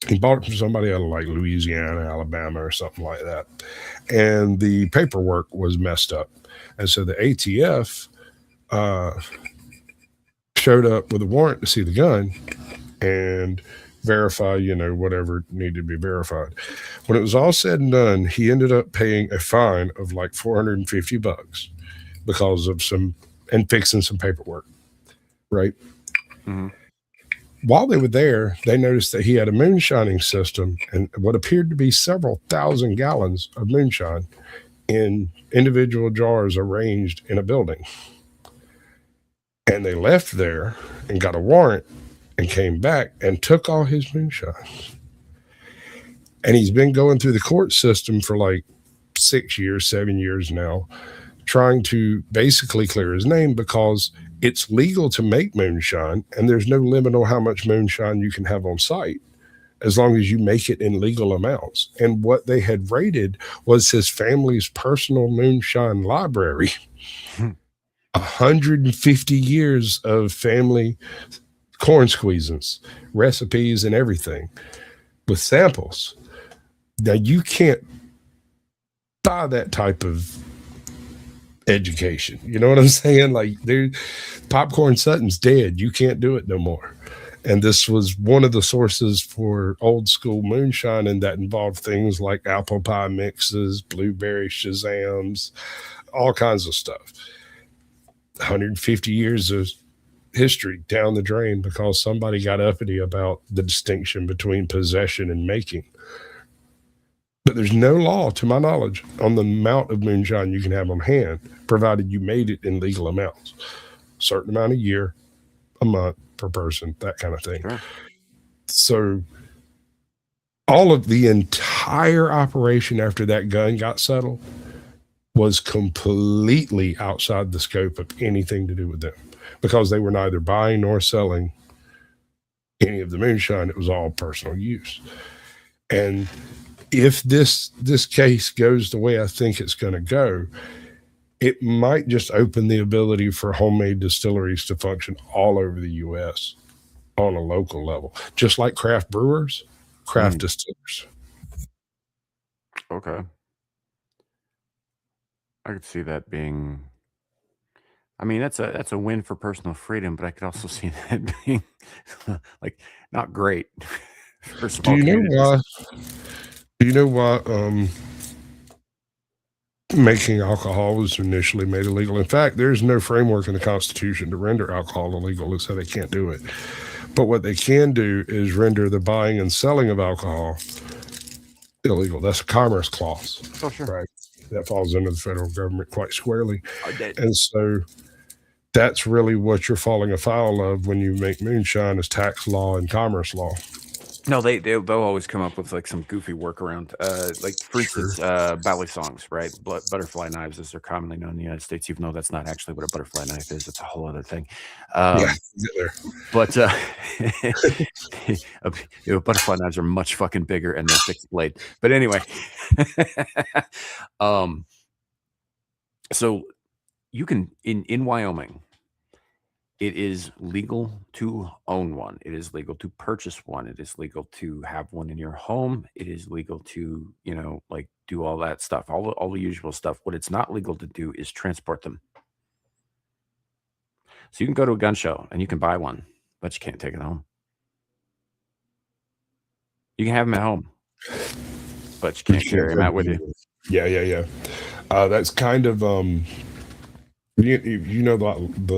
He bought it from somebody out of like Louisiana, Alabama, or something like that. And the paperwork was messed up. And so the ATF showed up with a warrant to see the gun and verify, whatever needed to be verified. When it was all said and done, he ended up paying a fine of like $450 because of fixing some paperwork. Right? Mm-hmm. While they were there, they noticed that he had a moonshining system and what appeared to be several thousand gallons of moonshine in individual jars arranged in a building. And they left there and got a warrant and came back and took all his moonshine. And he's been going through the court system for like 7 years now, trying to basically clear his name because it's legal to make moonshine and there's no limit on how much moonshine you can have on site as long as you make it in legal amounts. And what they had raided was his family's personal moonshine library. 150 years of family corn squeezins, recipes, and everything with samples. Now you can't buy that type of education. You know what I'm saying? Like, Popcorn Sutton's dead. You can't do it no more. And this was one of the sources for old school moonshine, and that involved things like apple pie mixes, blueberry shazams, all kinds of stuff. 150 years of history down the drain because somebody got uppity about the distinction between possession and making. But there's no law, to my knowledge, on the amount of moonshine you can have on hand, provided you made it in legal amounts. Certain amount a year, a month per person, that kind of thing. Sure. So all of the entire operation after that gun got settled was completely outside the scope of anything to do with them because they were neither buying nor selling any of the moonshine. It was all personal use. And if this case goes the way I think it's going to go, it might just open the ability for homemade distilleries to function all over the U.S. on a local level, just like craft brewers, craft distillers. Okay. I could see that being, I mean, that's a win for personal freedom, but I could also see that being like not great for small communities. Do you know why making alcohol was initially made illegal? In fact, there's no framework in the Constitution to render alcohol illegal, so they can't do it. But what they can do is render the buying and selling of alcohol illegal. That's a commerce clause. Oh, sure. Right? That falls under the federal government quite squarely. And so that's really what you're falling afoul of when you make moonshine is tax law and commerce law. No, they'll always come up with like some goofy workaround. Like for instance, ballet songs, right? Butterfly knives, as they're commonly known in the United States, even though that's not actually what a butterfly knife is. It's a whole other thing. But butterfly knives are much fucking bigger and they're fixed blade. But anyway, so you can in Wyoming, it is legal to own one. It is legal to purchase one. It is legal to have one in your home. It is legal to, like do all that stuff, all the usual stuff. What it's not legal to do is transport them. So you can go to a gun show and you can buy one, but you can't take it home. You can have them at home, but you can't carry them out with you. Yeah. That's kind of the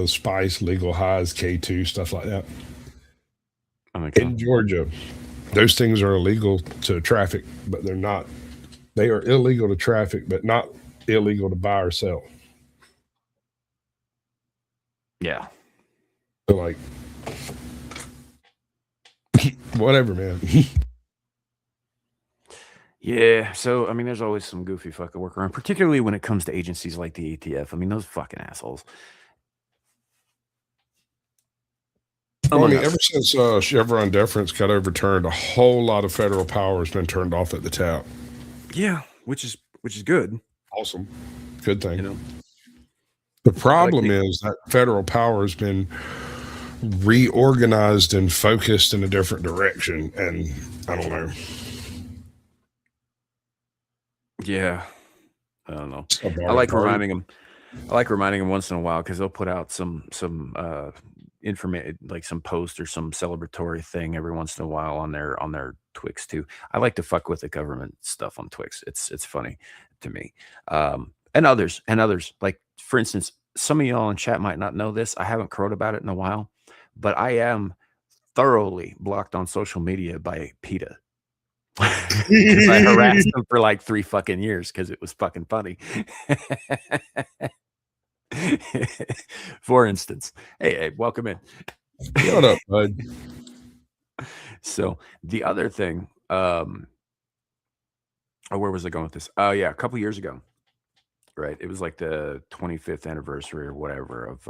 spice legal highs, K2 stuff like that. In Georgia, those things are illegal to traffic, but they're not. They are illegal to traffic, but not illegal to buy or sell. Yeah. So like, whatever, man. Yeah, so I mean, there's always some goofy fucking workaround, particularly when it comes to agencies like the ATF. I mean, those fucking assholes. Well, I mean, ever since Chevron deference got overturned, a whole lot of federal power has been turned off at the tap. Yeah, which is good. Awesome, good thing. The problem is that federal power has been reorganized and focused in a different direction, and I don't know. Yeah, I don't know. I like reminding them once in a while because they'll put out some information, like some post or some celebratory thing every once in a while on their Twix too. I like to fuck with the government stuff on Twix. It's funny to me. And others. Like, for instance, some of y'all in chat might not know this. I haven't crowed about it in a while, but I am thoroughly blocked on social media by PETA. I harassed them for like 3 fucking years because it was fucking funny. For instance, hey, welcome in. What up, bud? So the other thing, where was I going with this? Oh yeah, a couple years ago, right? It was like the 25th anniversary or whatever of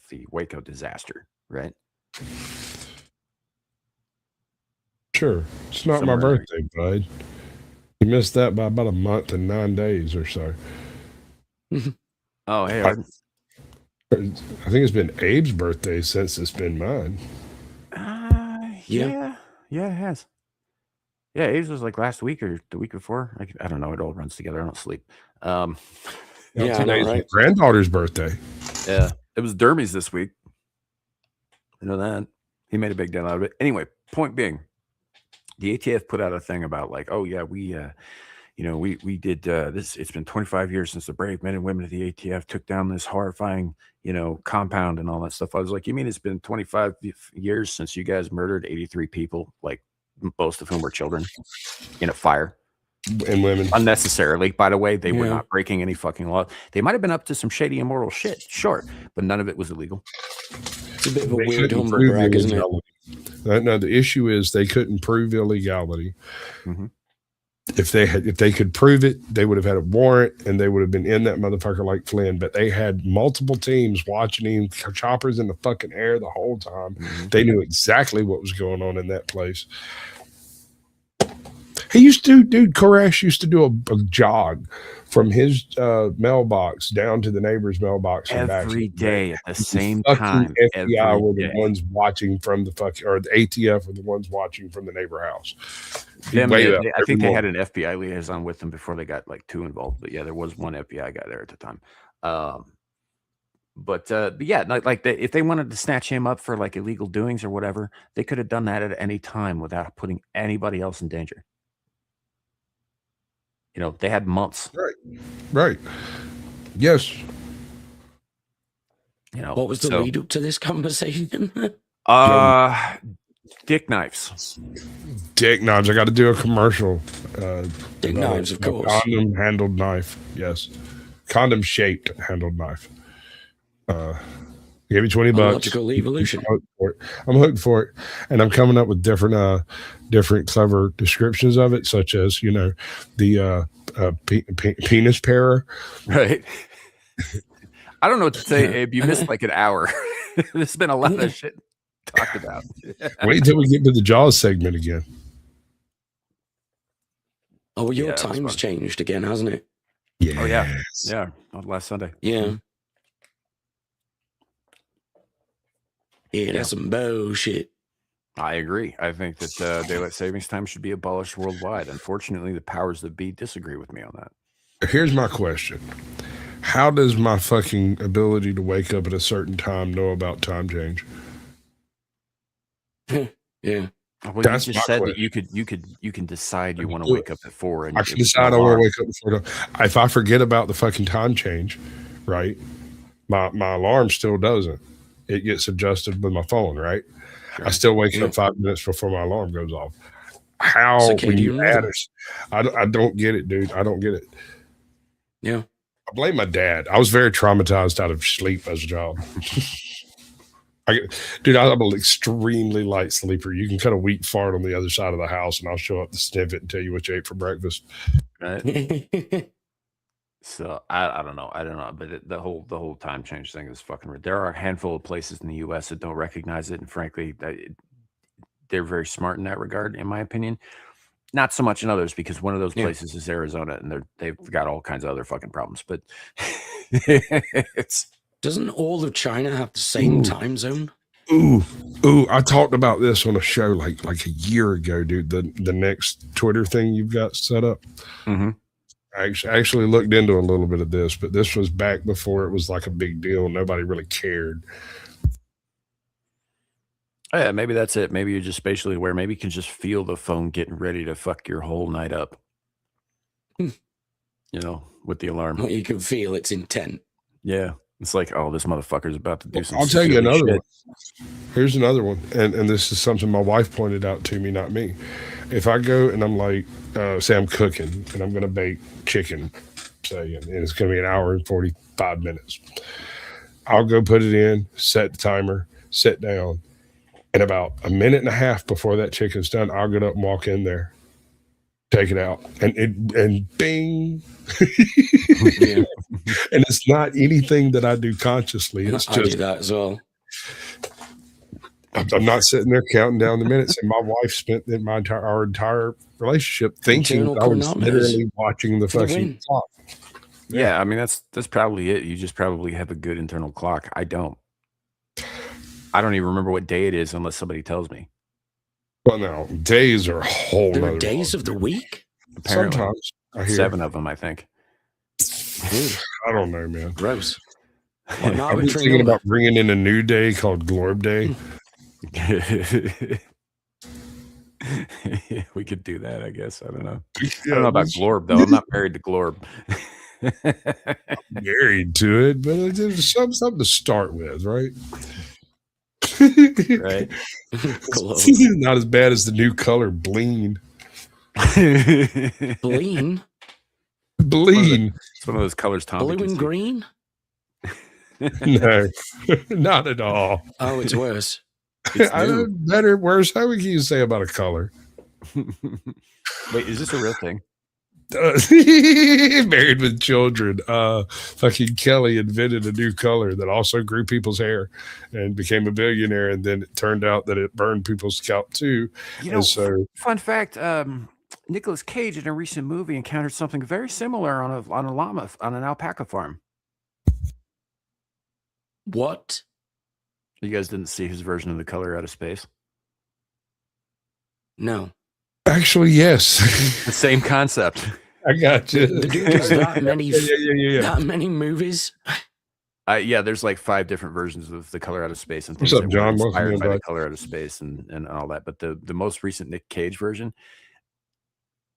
the Waco disaster, right? Sure. It's not my birthday, bud. You missed that by about a month and 9 days or so. Oh, hey, I think it's been Abe's birthday since it's been mine. Yeah, it has. Yeah, Abe's was like last week or the week before. I don't know. It all runs together. I don't sleep. Today's my granddaughter's birthday. Yeah, it was Dermy's this week. I know that. He made a big deal out of it. Anyway, point being, the ATF put out a thing about like, oh yeah, we did this. It's been 25 years since the brave men and women of the ATF took down this horrifying, compound and all that stuff. I was like, you mean it's been 25 years since you guys murdered 83 people, like most of whom were children, in a fire? And women. Unnecessarily, by the way. They were not breaking any fucking law. They might have been up to some shady immoral shit, sure, but none of it was illegal. It's a bit of a weird humble brag, isn't it? No, the issue is they couldn't prove illegality. Mm-hmm. If they could prove it, they would have had a warrant and they would have been in that motherfucker like Flynn. But they had multiple teams watching him, choppers in the fucking air the whole time. Mm-hmm. They knew exactly what was going on in that place. He used to, Koresh used to do a jog from his mailbox down to the neighbor's mailbox every day at the same time. FBI were the ones watching from the fucking, or the ATF were the ones watching from the neighbor house. I think they had an FBI liaison with them before they got like too involved. But yeah, there was one FBI guy there at the time. But yeah, if they wanted to snatch him up for like illegal doings or whatever, they could have done that at any time without putting anybody else in danger. They had months. Right. Yes. What was the lead up to this conversation? Dick knives. Dick knives. I got to do a commercial. Dick knives, of course. Condom handled knife. Yes. Condom shaped handled knife. Give me $20. Logical evolution. I'm hooked for it, and I'm coming up with different clever descriptions of it, such as the penis pair. Right. I don't know what to say, Abe. You missed like an hour. There's been a lot of shit talked about. Wait till we get to the Jaws segment again. Oh, your time's changed again, hasn't it? Yeah. Oh yeah. Yeah. On last Sunday. Yeah. Yeah, that's some bullshit. I agree. I think that daylight savings time should be abolished worldwide. Unfortunately, the powers that be disagree with me on that. Here's my question. How does my fucking ability to wake up at a certain time know about time change? Yeah. Well, That's you my just said question. that you can decide you want to wake up at 4. And I can decide I want to wake up before. If I forget about the fucking time change, right? My alarm still doesn't. It gets adjusted with my phone, right? Sure. I still wake up 5 minutes before my alarm goes off. How when you add it? I don't get it, dude. I don't get it. Yeah. I blame my dad. I was very traumatized out of sleep as a child. Dude, I'm an extremely light sleeper. You can cut a weak fart on the other side of the house, and I'll show up to sniff it and tell you what you ate for breakfast. Right. So I don't know. But the whole time change thing is fucking weird. There are a handful of places in the U.S. that don't recognize it, and frankly, they're very smart in that regard, in my opinion. Not so much in others, because one of those places is Arizona, and they've got all kinds of other fucking problems. But doesn't all of China have the same time zone? Ooh! I talked about this on a show like a year ago, dude. The next Twitter thing you've got set up. Mm-hmm. I actually looked into a little bit of this, but this was back before it was like a big deal. Nobody really cared. Oh, yeah, maybe that's it. Maybe you're just spatially aware. Maybe you can just feel the phone getting ready to fuck your whole night up. You know, with the alarm. Well, you can feel its intent. Yeah. It's like, oh, this motherfucker's about to do something. I'll tell you another one. Here's another one. And this is something my wife pointed out to me, not me. If I go and I'm like, say I'm cooking and I'm going to bake chicken, say, and it's going to be an hour and 45 minutes. I'll go put it in, set the timer, sit down. And about a minute and a half before that chicken's done, I'll get up and walk in there, take it out, and bing. And it's not anything that I do consciously. It's I do that as well. I'm not sitting there counting down the minutes. And my wife spent our entire relationship thinking that I was literally watching the fucking clock. Yeah, I mean that's probably it. You just probably have a good internal clock. I don't even remember what day it is unless somebody tells me. Well, no, days are a whole. There are days of the week. Apparently. Sometimes I hear 7 of them, I think. I don't know, man. Gross. I'm thinking about bringing in a new day called Glorb Day. We could do that, I guess. I don't know. I don't know about Glorb, though. I'm not married to Glorb. I'm married to it, but there's something to start with, right? Right. Not as bad as the new color Bleen. Bleen? Bleen. It's one of those colors, Tom. Blue and green? No, not at all. Oh, it's worse. I know better, worse. How would you say about a color? Wait, is this a real thing? Married with children. Fucking Kelly invented a new color that also grew people's hair and became a billionaire. And then it turned out that it burned people's scalp too. You know, fun fact: Nicolas Cage in a recent movie encountered something very similar on an alpaca farm. What? You guys didn't see his version of The Color Out of Space? No. Actually, yes. The same concept. I got you. The dude does that many, that many movies. Yeah, there's like 5 different versions of The Color Out of Space and things What's up, that were John? inspired by The Color Out of Space and all that. But the most recent Nick Cage version,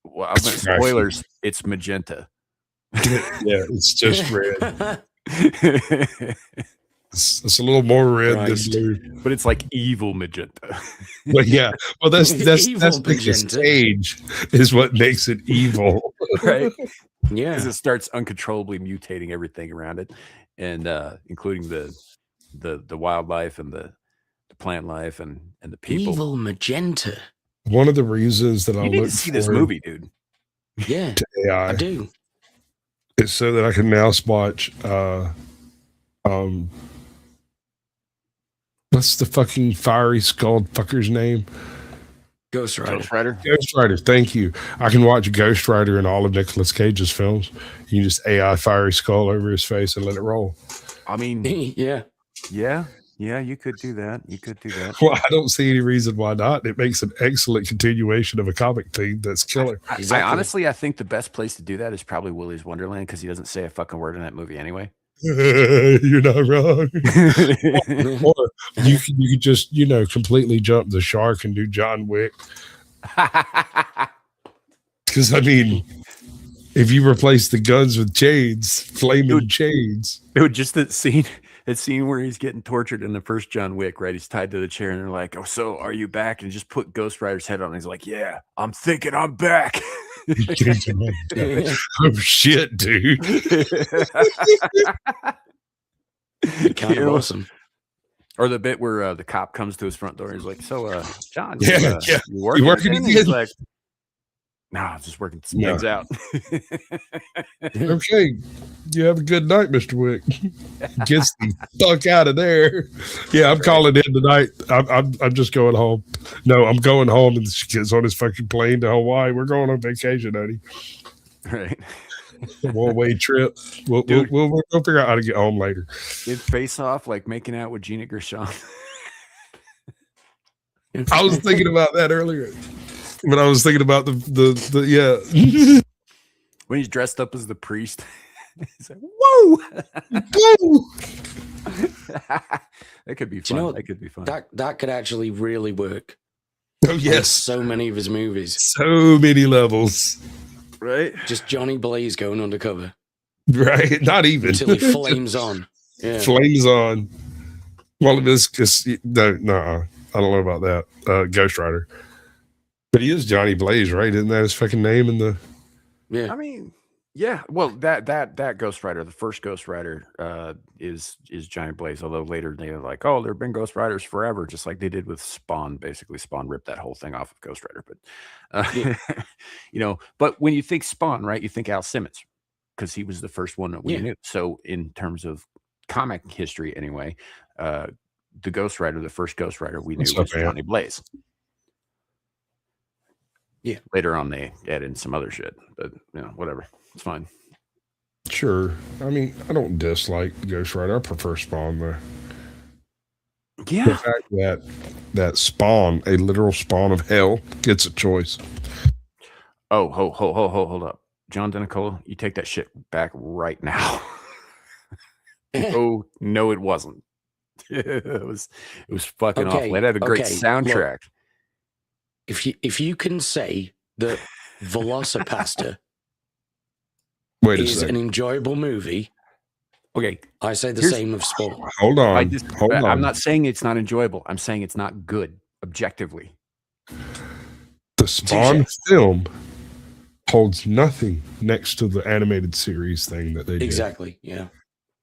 well, spoilers, it's magenta. Yeah, it's just red. It's a little more red than blue, but it's like evil magenta. But yeah, well, that's the stage is what makes it evil, right? Yeah, because it starts uncontrollably mutating everything around it, and including the wildlife and the plant life and the people. Evil magenta. One of the reasons that I need to see this movie, dude. Yeah, to AI, I do. It's so that I can now watch. What's the fucking fiery skulled fucker's name? Ghost Rider. Ghost Rider. Thank you. I can watch Ghost Rider in all of Nicolas Cage's films. You can just AI fiery skull over his face and let it roll. I mean, yeah. Yeah, you could do that. You could do that. Well, I don't see any reason why not. It makes an excellent continuation of a comic theme that's killer. I honestly, I think the best place to do that is probably Willy's Wonderland because he doesn't say a fucking word in that movie anyway. You're not wrong. Or you could just, completely jump the shark and do John Wick. Because, I mean, if you replace the guns with chains, flaming chains. Dude, just that scene where he's getting tortured in the first John Wick, right? He's tied to the chair and they're like, "Oh, so are you back?" And just put Ghost Rider's head on. And he's like, "Yeah, I'm thinking I'm back." Oh, shit, dude. Kind of awesome. Or the bit where the cop comes to his front door and he's like, "So, John, you working again?" He's like, "No, I'm just working some things out." Okay, you have a good night, Mr. Wick. Gets the fuck out of there. Yeah, I'm calling in tonight. I'm just going home. No, I'm going home, and she gets on his fucking plane to Hawaii. We're going on vacation, honey. Right. One-way trip. We'll figure out how to get home later. It'd face off like making out with Gina Gershon. I was thinking about that earlier. But I was thinking about the yeah. When he's dressed up as the priest. He's like, "Whoa!" That could be fun. That could be fun. That could actually really work. Oh yes, so many of his movies. So many levels. Right? Just Johnny Blaze going undercover. Right? Not even until he flames on. Yeah. Flames on. Well, it is because no, I don't know about that. Ghost Rider. But he is Johnny Blaze, right? Isn't that his fucking name in the? Yeah, I mean, yeah. Well, that Ghost Rider, the first Ghost Rider, is Johnny Blaze. Although later they were like, "Oh, there've been Ghost Riders forever," just like they did with Spawn. Basically, Spawn ripped that whole thing off of Ghost Rider. But But when you think Spawn, right, you think Al Simmons because he was the first one that we knew. So in terms of comic history, anyway, the Ghost Rider, the first Ghost Rider we knew was Johnny Blaze. Yeah. Later on, they add in some other shit, but whatever. It's fine. Sure. I mean, I don't dislike Ghost Rider. I prefer Spawn though. Yeah. The fact that Spawn, a literal spawn of hell, gets a choice. Oh, hold up, John DeNicola, you take that shit back right now. Oh no, it wasn't. It was fucking awful. It had a great soundtrack. Look. If you can say that Velocipaster is an enjoyable movie, okay, I say the same of Spawn. Hold on. I'm not saying it's not enjoyable. I'm saying it's not good objectively. The Spawn film holds nothing next to the animated series thing that they did. Exactly. Yeah.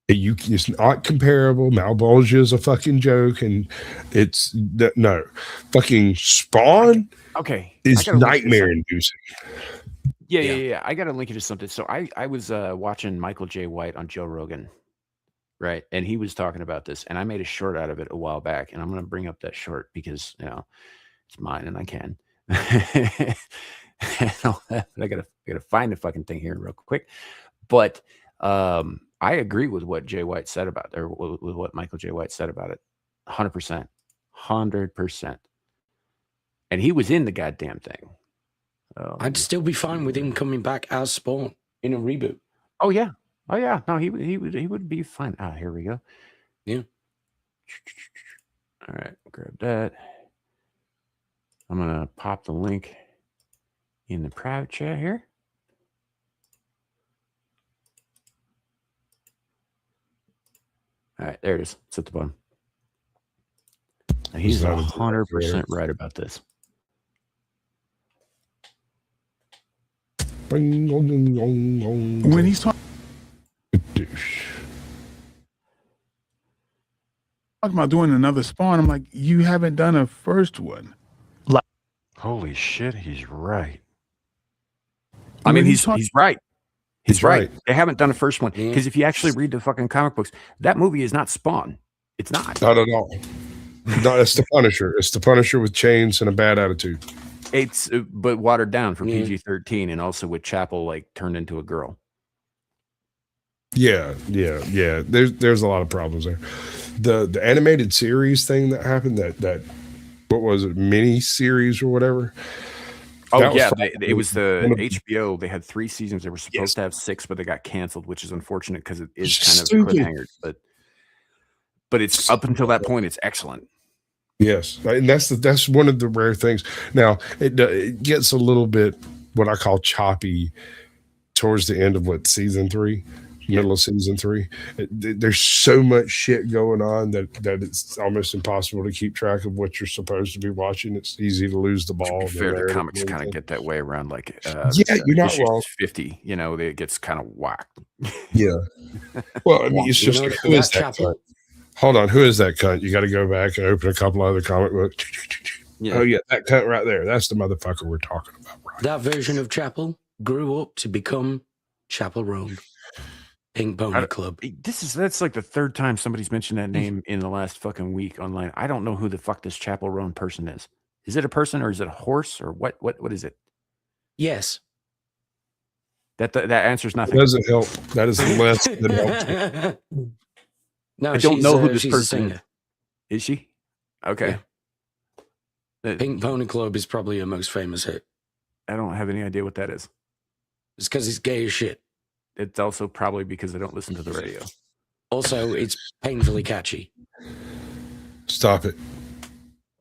It's not comparable. Malbolgia is a fucking joke, and it's no fucking Spawn. Okay, is nightmare inducing. Yeah. I got to link you to something. So I was watching Michael J. White on Joe Rogan, right, and he was talking about this, and I made a short out of it a while back, and I'm going to bring up that short because it's mine and I can. I gotta find the fucking thing here real quick, but I agree with what Jay White said about it, or with what Michael J. White said about it. 100%. 100%. And he was in the goddamn thing. I'd still be fine with him coming back as Spawn in a reboot. Oh yeah. No, he would be fine. Here we go. Yeah. All right, grab that. I'm gonna pop the link in the private chat here. All right, there it is. It's at the bottom. And he's 100% right about this. When he's talking about doing another Spawn, I'm like, you haven't done a first one. Holy shit, he's right. I mean, he's right. He's right. They haven't done a first one because if you actually read the fucking comic books, that movie is not Spawn. It's not. Not at all. No, it's the Punisher. It's the Punisher with chains and a bad attitude. It's but watered down for PG-13 and also with Chapel like turned into a girl. Yeah. There's a lot of problems there. the animated series thing that happened, that what was it, mini series or whatever. Oh That was yeah, fun. it was the One of- HBO. They had 3 seasons. They were supposed Yes. to have 6, but they got canceled, which is unfortunate because it is It's kind of stupid. cliffhanger. But it's up until that point, it's excellent. Yes, and that's one of the rare things. Now it gets a little bit what I call choppy towards the end of season 3, middle of season 3. There's so much shit going on that it's almost impossible to keep track of what you're supposed to be watching. It's easy to lose the To ball. be the fair, the narrative comics and kind of everything. get that way around Yeah, you're not issue wrong. 50. It gets kind of whacked. Yeah. Well, I mean, it's You just know, like, who is that that chapel- cunt? Hold on, who is that cunt? You got to go back and open a couple other comic books. Yeah. Oh yeah, that cunt right there. That's the motherfucker we're talking about, right? That version of Chapel grew up to become Chapel Roan. Pink Pony Club. That's like the 3rd time somebody's mentioned that name in the last fucking week online. I don't know who the fuck this Chapel Roan person is. Is it a person or is it a horse or what is it? Yes. That answers nothing. It doesn't help. That is less than helpful. No, I don't know who this she's person a is. singer. Is she? Okay. Pink Pony Club is probably her most famous hit. I don't have any idea what that is. It's because it's gay as shit. It's also probably because I don't listen to the radio. Also, it's painfully catchy. Stop it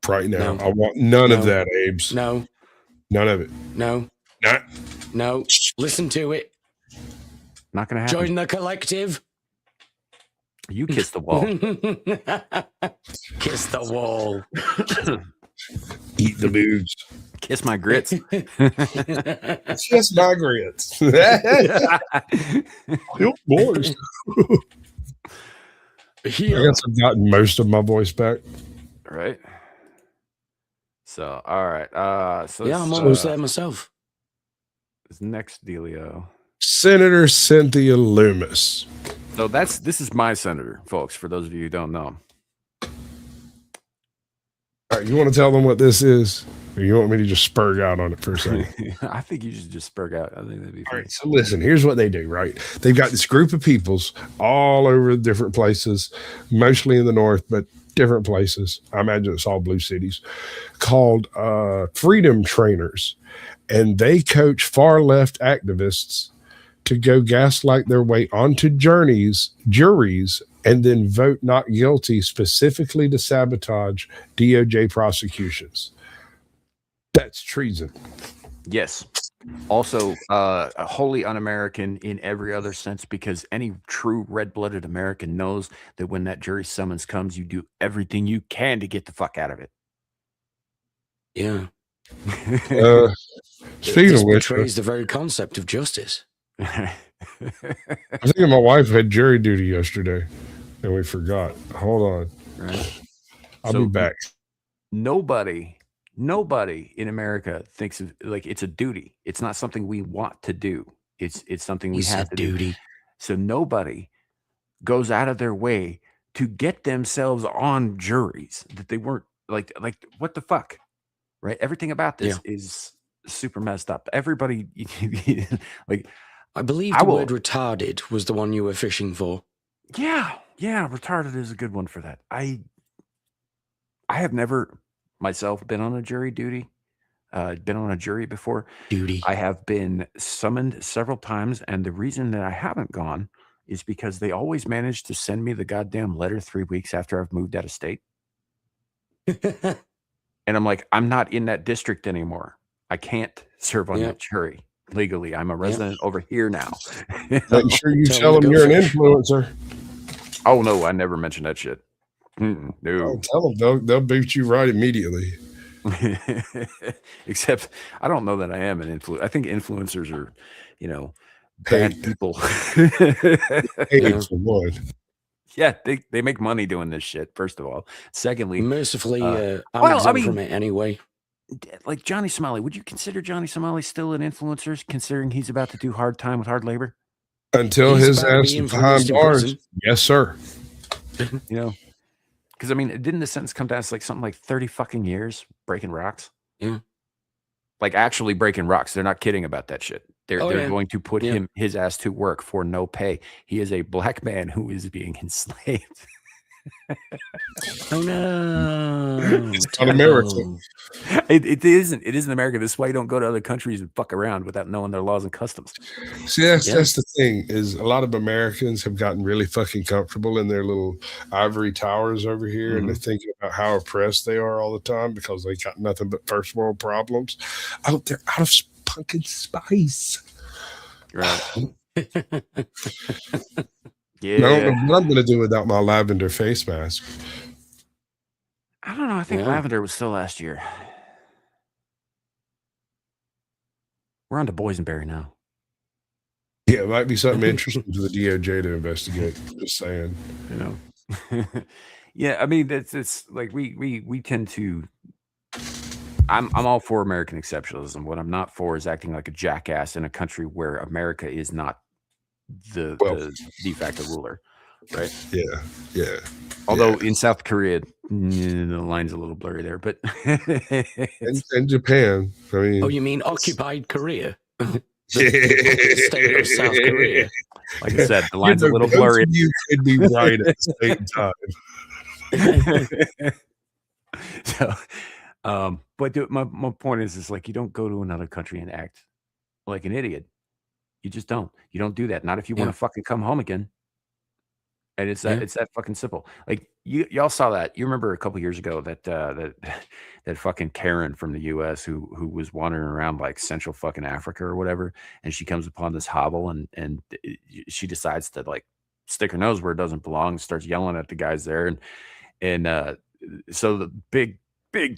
right now. No. I want none of No. that, Abes. No, None of it. no, Nah. no. Listen to it. Not going to happen. Join the collective. You kiss the wall. Kiss the wall. Eat the boobs. Kiss my grits. It's just my grits. Help, boys. I guess I've gotten most of my voice back. Right. So, all right. So Yeah, I'm this, almost there myself. this next dealio. Senator Cynthia Loomis. So this is my senator, folks, for those of you who don't know. All right, you want to tell them what this is? Or you want me to just spurg out on it for a second? I think you should just spurg out. I think that'd be All fun. right, so listen, here's what they do, right? They've got this group of peoples all over different places, mostly in the north, but different places. I imagine it's all blue cities, called freedom trainers. And they coach far left activists to go gaslight their way onto juries, and then vote not guilty specifically to sabotage DOJ prosecutions. That's treason. Yes. Also, wholly un-American in every other sense, because any true red-blooded American knows that when that jury summons comes, you do everything you can to get the fuck out of it. Yeah. Speaking This of which, betrays the very concept of justice. I think my wife had jury duty yesterday, and we forgot. Hold on. Right. I'll So, be back. Nobody in America thinks of like it's a duty. It's not something we want to do. It's something we It's have a to do. duty. So nobody goes out of their way to get themselves on juries that they weren't like what the fuck, right? Everything about this is super messed up. Everybody like I believe I the will- word retarded was the one you were fishing for. yeah, retarded is a good one for that. I have never myself been on a jury duty, been on a jury before. Duty. I have been summoned several times, and the reason that I haven't gone is because they always manage to send me the goddamn letter 3 weeks after I've moved out of state. And I'm like, I'm not in that district anymore. I can't serve on that jury legally. I'm a resident over here now. Make sure you Tell tell them to them go you're an fish. influencer. Oh no, I never mentioned that shit. No. Oh, tell them they'll boot you right immediately. Except I don't know that I am an influencer. I think influencers are, bad people. Hey, for one. Yeah, they make money doing this shit, first of all. Secondly, Mercifully, I'm well, exempt I mean- from it anyway. like Johnny Somali, would you consider Johnny Somali still an influencer, considering he's about to do hard time with hard labor? Until He's his about to ass be is behind influenced in bars. prison. Yes, sir. Because I mean, didn't the sentence come down to like something like 30 fucking years breaking rocks? Yeah. Like actually breaking rocks. They're not kidding about that shit. They're going to put his ass to work for no pay. He is a black man who is being enslaved. Oh no! It's not America. Terrible. It isn't America. This is why you don't go to other countries and fuck around without knowing their laws and customs. See, that's the thing, is a lot of Americans have gotten really fucking comfortable in their little ivory towers over here, and they're thinking about how oppressed they are all the time because they got nothing but first world problems. Oh, they're out of pumpkin spice. Right. I don't know what I'm going to do without my lavender face mask. I don't know. I think lavender was still last year. We're on to boysenberry now. Yeah, it might be something interesting to the DOJ to investigate. Just saying. You know. Yeah, I mean, it's like we tend to. I'm all for American exceptionalism. What I'm not for is acting like a jackass in a country where America is not the de facto ruler, right? Yeah. Although in South Korea, the line's a little blurry there, but in Japan, I mean, you mean occupied Korea? The state of South Korea. Like I said, the line's a little blurry. You could be right at the same time. So, but my point is like, you don't go to another country and act like an idiot. You just don't. You don't do that. Not if you want to fucking come home again. And it's that fucking simple. Like y'all saw that. You remember a couple years ago that that fucking Karen from the US who was wandering around like Central fucking Africa or whatever, and she comes upon this hovel and she decides to like stick her nose where it doesn't belong and starts yelling at the guys there, and so the big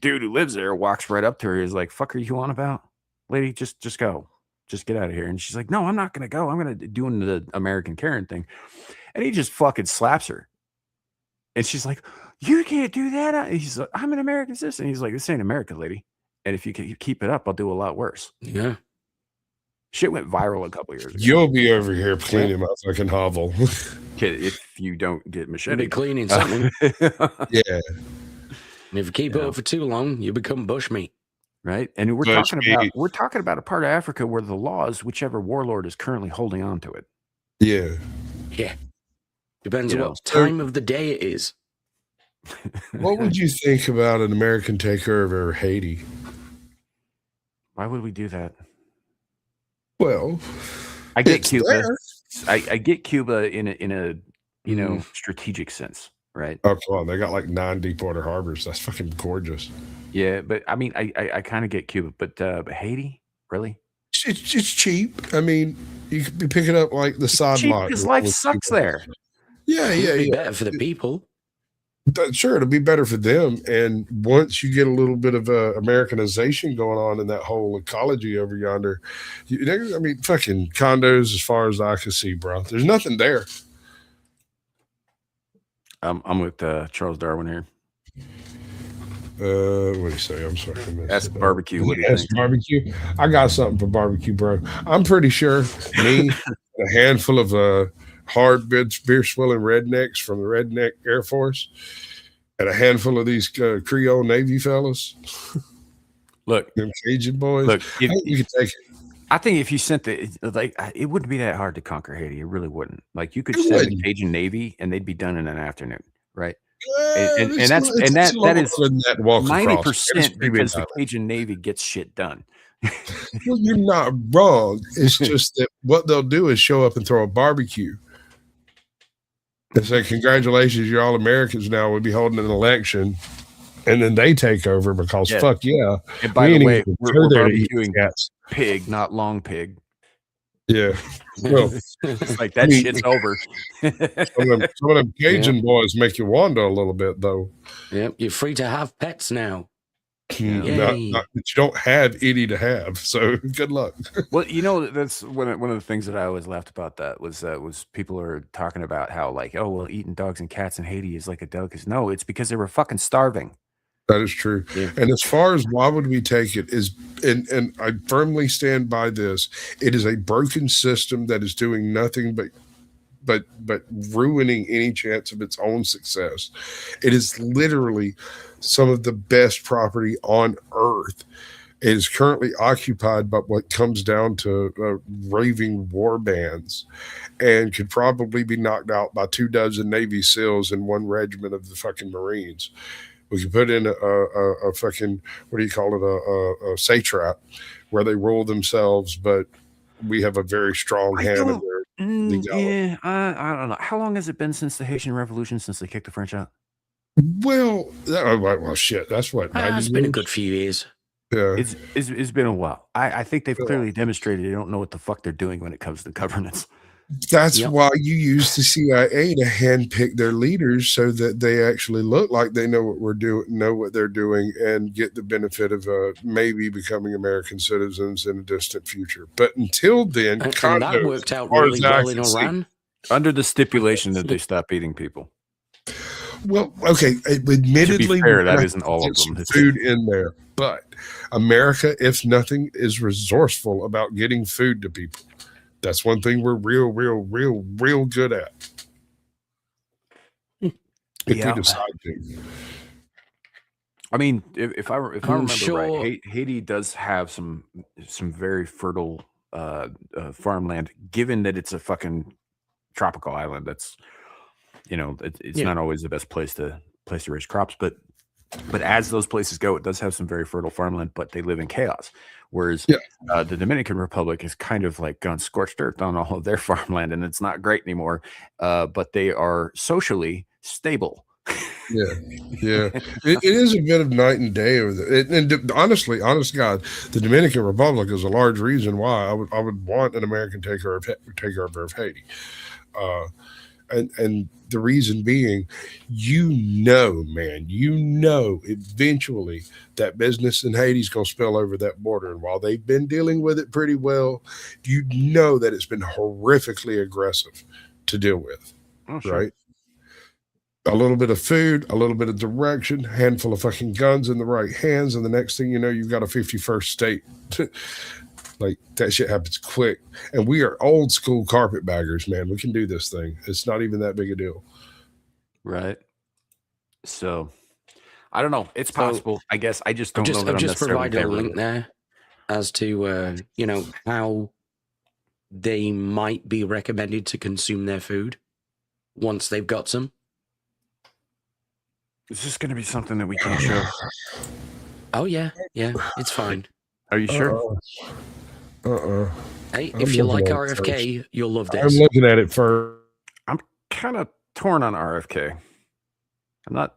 dude who lives there walks right up to her. He's like, "Fuck are you on about, lady? Just go. Just get out of here." And she's like, "No, I'm not gonna go. I'm gonna doing the American Karen thing." And he just fucking slaps her. And she's like, "You can't do that." And he's like, "I'm an American citizen." He's like, "This ain't America, lady. And if you keep it up, I'll do a lot worse." Yeah. Shit went viral a couple years ago. You'll be over here cleaning my fucking hovel. If you don't get machete. You'll be cleaning something. Yeah. And if you keep it up for too long, you become bushmeat. Right. And we're talking about a part of Africa where the law is whichever warlord is currently holding on to it. Yeah. Yeah. Depends on what time of the day it is. What would you think about an American takeover of Haiti? Why would we do that? Well, I get Cuba. I get Cuba in a strategic sense, right? Oh, come on. They got like 9 deepwater harbors. That's fucking gorgeous. Yeah, but I mean, I kind of get Cuba, but Haiti, really? It's cheap. I mean, you could be picking up like the side lot. Because life sucks there. Yeah. Better for the people. Sure, it'll be better for them. And once you get a little bit of Americanization going on in that whole ecology over yonder, I mean, fucking condos as far as I can see, bro. There's nothing there. I'm with Charles Darwin here. What do you say? I'm sorry. That's barbecue. What do you think? Barbecue. I got something for barbecue, bro. I'm pretty sure me, a handful of hard beer swilling rednecks from the Redneck Air Force, and a handful of these Creole Navy fellas. Look, them Cajun boys. Look, you can take it. I think if you sent it wouldn't be that hard to conquer Haiti. It really wouldn't. Like you could send the Cajun Navy, and they'd be done in an afternoon, right? And that is 90% because the Cajun Navy gets shit done. Well, you're not wrong. It's just that what they'll do is show up and throw a barbecue and say, "Congratulations, you're all Americans now. We'll be holding an election," and then they take over because fuck yeah. And by the way, we're barbecuing pig, not long pig. Yeah. Well, it's like that shit's over. Some of them Cajun boys make you wonder a little bit, though. Yep, you're free to have pets now. But you don't have any to have, so good luck. Well, that's one of the things that I always laughed about that was people are talking about how like, oh well, eating dogs and cats in Haiti is like a delicacy. No, it's because they were fucking starving. That is true. Yeah. And as far as why would we take it is, and I firmly stand by this, it is a broken system that is doing nothing but ruining any chance of its own success. It is literally some of the best property on earth It is currently occupied by what comes down to raving war bands, and could probably be knocked out by 24 Navy SEALs and one regiment of the fucking Marines. We could put in a fucking, what do you call it, a satrap where they rule themselves, but we have a very strong hand in their legality. I don't know. How long has it been since the Haitian Revolution, since they kicked the French out? Well, shit. That's what. It's been a good few years. Yeah. It's been a while. I think they've clearly demonstrated they don't know what the fuck they're doing when it comes to governance. That's why you use the CIA to handpick their leaders so that they actually look like they know what we're doing, know what they're doing, and get the benefit of maybe becoming American citizens in a distant future. But until then, and that worked out really well in Iran, under the stipulation that they stop eating people. Well, okay, admittedly, to be fair, that isn't all of them. There's food in there, but America, if nothing, is resourceful about getting food to people. That's one thing we're real good at. If we decide to. I mean, if I remember right, Haiti does have some very fertile farmland, given that it's a fucking tropical island. That's, it's not always the best place to raise crops, but as those places go, it does have some very fertile farmland, but they live in chaos. Whereas the Dominican Republic has kind of like gone scorched earth on all of their farmland, and it's not great anymore. But they are socially stable. Yeah. It is a bit of night and day over there. And honestly, honest to God, the Dominican Republic is a large reason why I would want an American takeover of Haiti. And the reason being, man, eventually that business in Haiti is going to spill over that border. And while they've been dealing with it pretty well, that it's been horrifically aggressive to deal with. Oh, sure. Right? A little bit of food, a little bit of direction, handful of fucking guns in the right hands, and the next thing you know, you've got a 51st state. Like, that shit happens quick. And we are old school carpetbaggers, man. We can do this thing. It's not even that big a deal. Right. So, I don't know. It's possible. I guess I just don't know that I've just provided a link it. there as to, how they might be recommended to consume their food once they've got some. Is this going to be something that we can show? Oh, yeah. Yeah, it's fine. Are you sure? Hey, if you like RFK, you'll love this. I'm looking at it first. I'm kind of torn on RFK. I'm not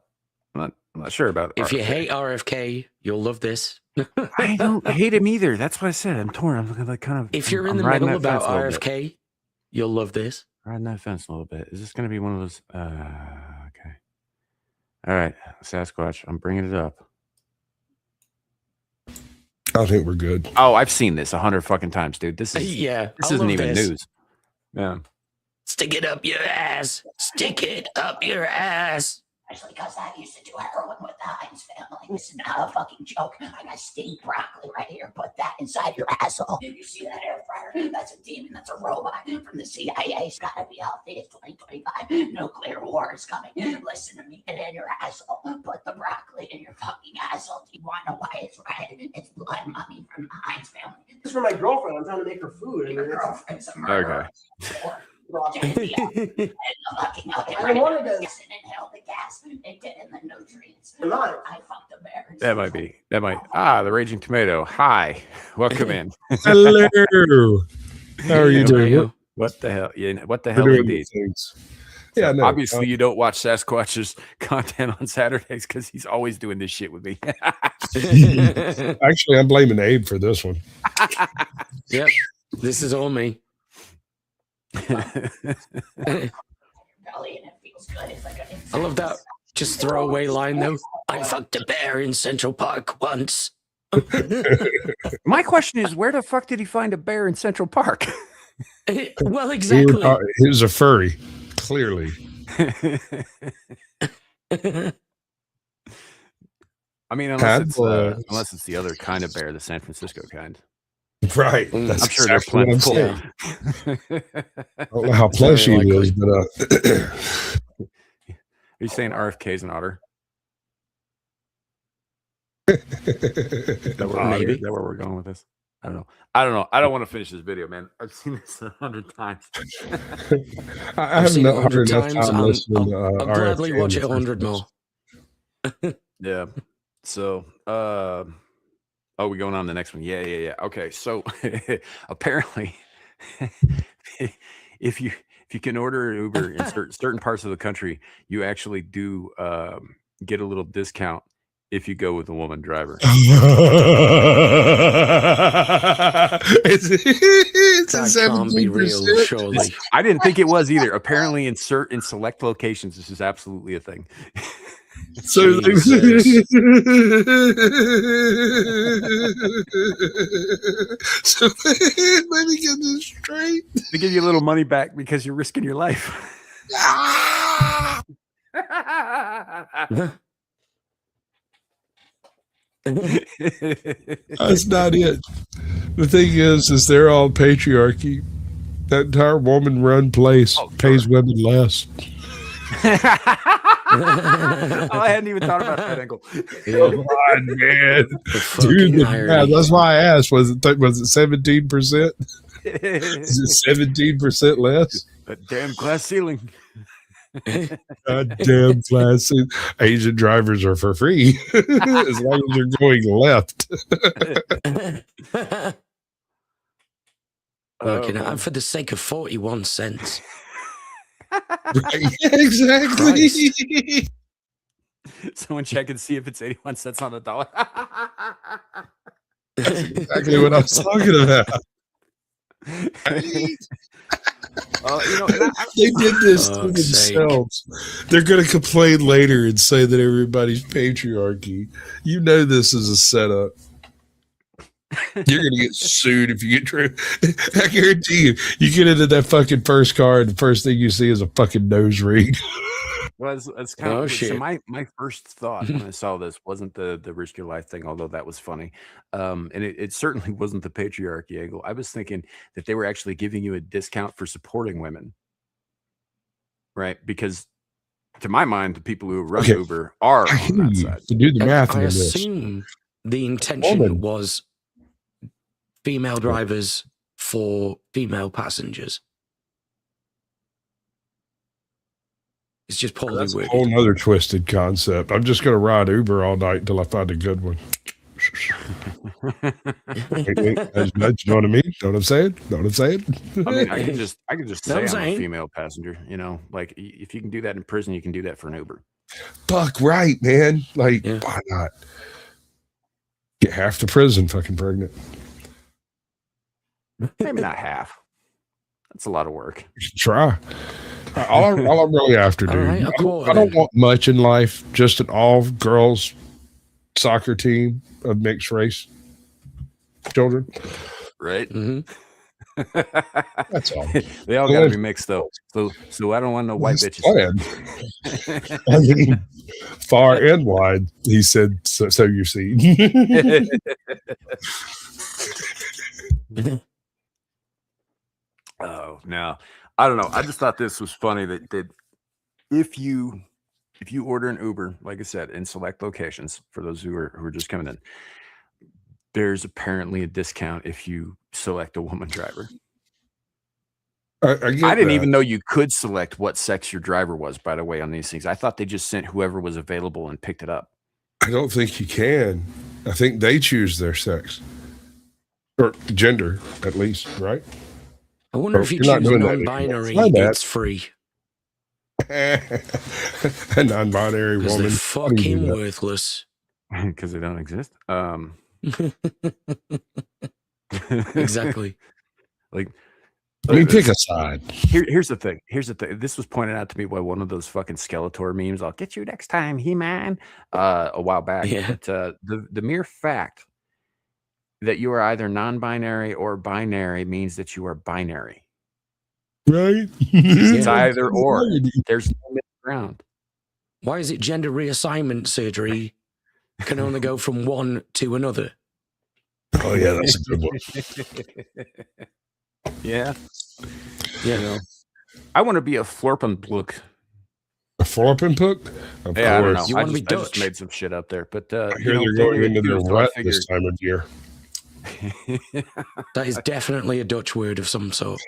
sure about it. If you hate RFK, you'll love this. I don't hate him either. That's what I said. I'm torn. I'm like kind of. If you're in the middle about RFK, you'll love this. Riding that fence a little bit. Is this going to be one of those? Okay. All right, Sasquatch. I'm bringing it up. I think we're good. Oh, I've seen this 100 fucking times, dude. This is This isn't even news. Yeah. Stick it up your ass. Stick it up your ass. Especially because I used to do heroin with the Heinz family. This is not a fucking joke. I got steamed broccoli right here. Put that inside your asshole. Did you see that air fryer? That's a demon. That's a robot from the CIA. It's gotta be healthy. It's 2025. Nuclear war is coming. Listen to me. Get in your asshole. Put the broccoli in your fucking asshole. Do you want to know why it's red? It's blood money from the Heinz family. This is for my girlfriend. I'm trying to make her food. Your girlfriend's a murderer. Okay. I wanted to inhale the gas and get in the nutrients. Not. I fucked a bear. That might. The Raging Tomato. Hi. Welcome in. Hello. How are you doing? What the hell? Yeah, what the hell indeed? Yeah, no, obviously you don't watch Sasquatch's content on Saturdays because he's always doing this shit with me. Actually, I'm blaming Abe for this one. Yep. This is all me. I love that just throwaway line though. I fucked a bear in Central Park once. My question is, where the fuck did he find a bear in Central Park? Well, exactly. He was a furry, clearly. I mean, unless it's the other kind of bear, the San Francisco kind. Right. That's I'm sure they're plentiful. I don't know how plush he is, but Are you saying RFK is an otter? Is that where we're going with this? I don't know. I don't want to finish this video, man. I've seen this 100 times. I have seen it not 100 enough times. time listening to I'll gladly RFK watch in it the 100 first more. place. Yeah. So, we going on the next one. Yeah. Okay. So apparently if you can order an Uber in certain parts of the country, you actually do get a little discount if you go with a woman driver. It's a That can't be real, 17%. surely. I didn't think it was either. Apparently in select locations, this is absolutely a thing. So Jesus. so let me get this straight. They give you a little money back because you're risking your life. That's not it. The thing is they're all patriarchy. That entire woman-run place pays women less. I hadn't even thought about that angle. Come on, man. Dude, Yeah, that's why I asked. Was it 17%? Is it 17% less? That damn glass ceiling. God damn classy. Asian drivers are for free as long as you're going left. Working out for the sake of 41 cents. Right, exactly. Someone check and see if it's 81 cents on the dollar. That's exactly what I was talking about. They did this to themselves. They're going to complain later and say that everybody's patriarchy. You know this is a setup. You're going to get sued if you get true. I guarantee you, you get into that fucking first car and the first thing you see is a fucking nose ring. Well, it's kind of so my first thought when I saw this wasn't the risk your life thing, although that was funny. And it certainly wasn't the patriarchy angle. I was thinking that they were actually giving you a discount for supporting women. Right? Because to my mind, the people who run Uber are on that side. To do the math I assume the intention was female drivers for female passengers. It's just poorly That's a worded. whole other twisted concept. I'm just going to ride Uber all night until I find a good one. Nudge, you know what I mean? Know what I'm saying? Know what I'm saying? I mean, I can just say I'm a female passenger. You know, like if you can do that in prison, you can do that for an Uber. Fuck right, man. Like, why not? Get half the prison fucking pregnant. Maybe not half. That's a lot of work. You should try. All I'm really after, dude. Right, I don't want much in life. Just an all-girls soccer team of mixed race children. Right? Mm-hmm. That's all. They all got to be mixed, though. So I don't want no white bitches. I mean, far and wide, he said, so you see. Oh, no. I don't know. I just thought this was funny that if you order an Uber, like I said, in select locations, for those who are just coming in, there's apparently a discount if you select a woman driver. I didn't even know you could select what sex your driver was, by the way, on these things. I thought they just sent whoever was available and picked it up. I don't think you can. I think they choose their sex. Or gender, at least, right? I wonder if you choose non-binary, it's free. A non-binary woman. They're fucking worthless. Because they don't exist. Exactly. Like, I mean, pick a side. Here's the thing. This was pointed out to me by one of those fucking Skeletor memes. I'll get you next time, He-Man. A while back. Yeah. But the mere fact that you are either non-binary or binary means that you are binary. Right? It's either or. There's no middle ground. Why is it gender reassignment surgery can only go from one to another? Oh, yeah, that's a good one. Yeah. You know, I want to be a Florpenblook. A flopping hook? Of Yeah, I don't know. course. You I wanna be just Dutch? made some shit up there, but I you hear know, they're they going only into had their two, so I wet figured. this time of year. That is definitely a Dutch word of some sort.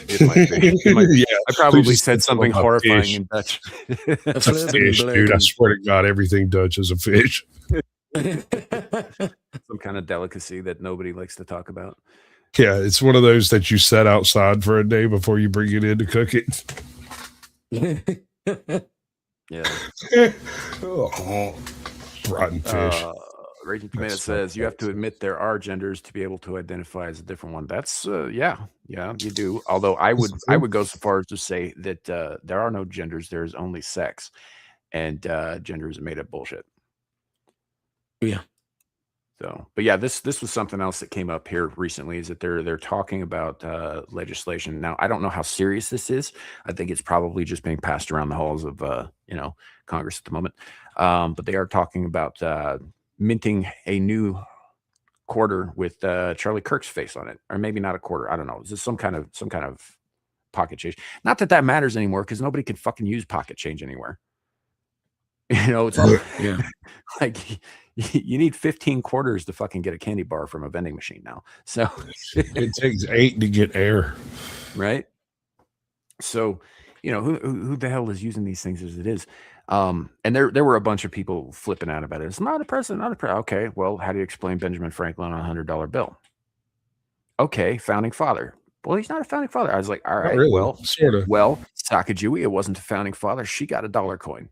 It might be. It might be. Yeah, I probably just said something about horrifying fish. in Dutch. A A flurben fish, dude. I blurben. swear to God, everything Dutch is a fish. Some kind of delicacy that nobody likes to talk about. Yeah, it's one of those that you set outside for a day before you bring it in to cook it. Yeah. Oh, rotten fish. Raging Tomato That's says you have to fantastic. admit there are genders to be able to identify as a different one. That's yeah, you do. Although I would go so far as to say that there are no genders. There is only sex, and gender is made up bullshit. Yeah. So, but yeah, this was something else that came up here recently. Is that they're talking about legislation now? I don't know how serious this is. I think it's probably just being passed around the halls of Congress at the moment. But they are talking about minting a new quarter with Charlie Kirk's face on it, or maybe not a quarter. I don't know. Is this some kind of pocket change? Not that matters anymore, because nobody can fucking use pocket change anywhere. It's all Yeah. like you need 15 quarters to fucking get a candy bar from a vending machine now. So It takes 8 to get air. right. So who the hell is using these things as it is? And there were a bunch of people flipping out about it. It's not a president, not a president. Okay, well, how do you explain Benjamin Franklin on a $100 bill? Okay, founding father. Well, he's not a founding father. I was like, all Not right, really, well, sort of. Sacagawea wasn't a founding father. She got a dollar coin.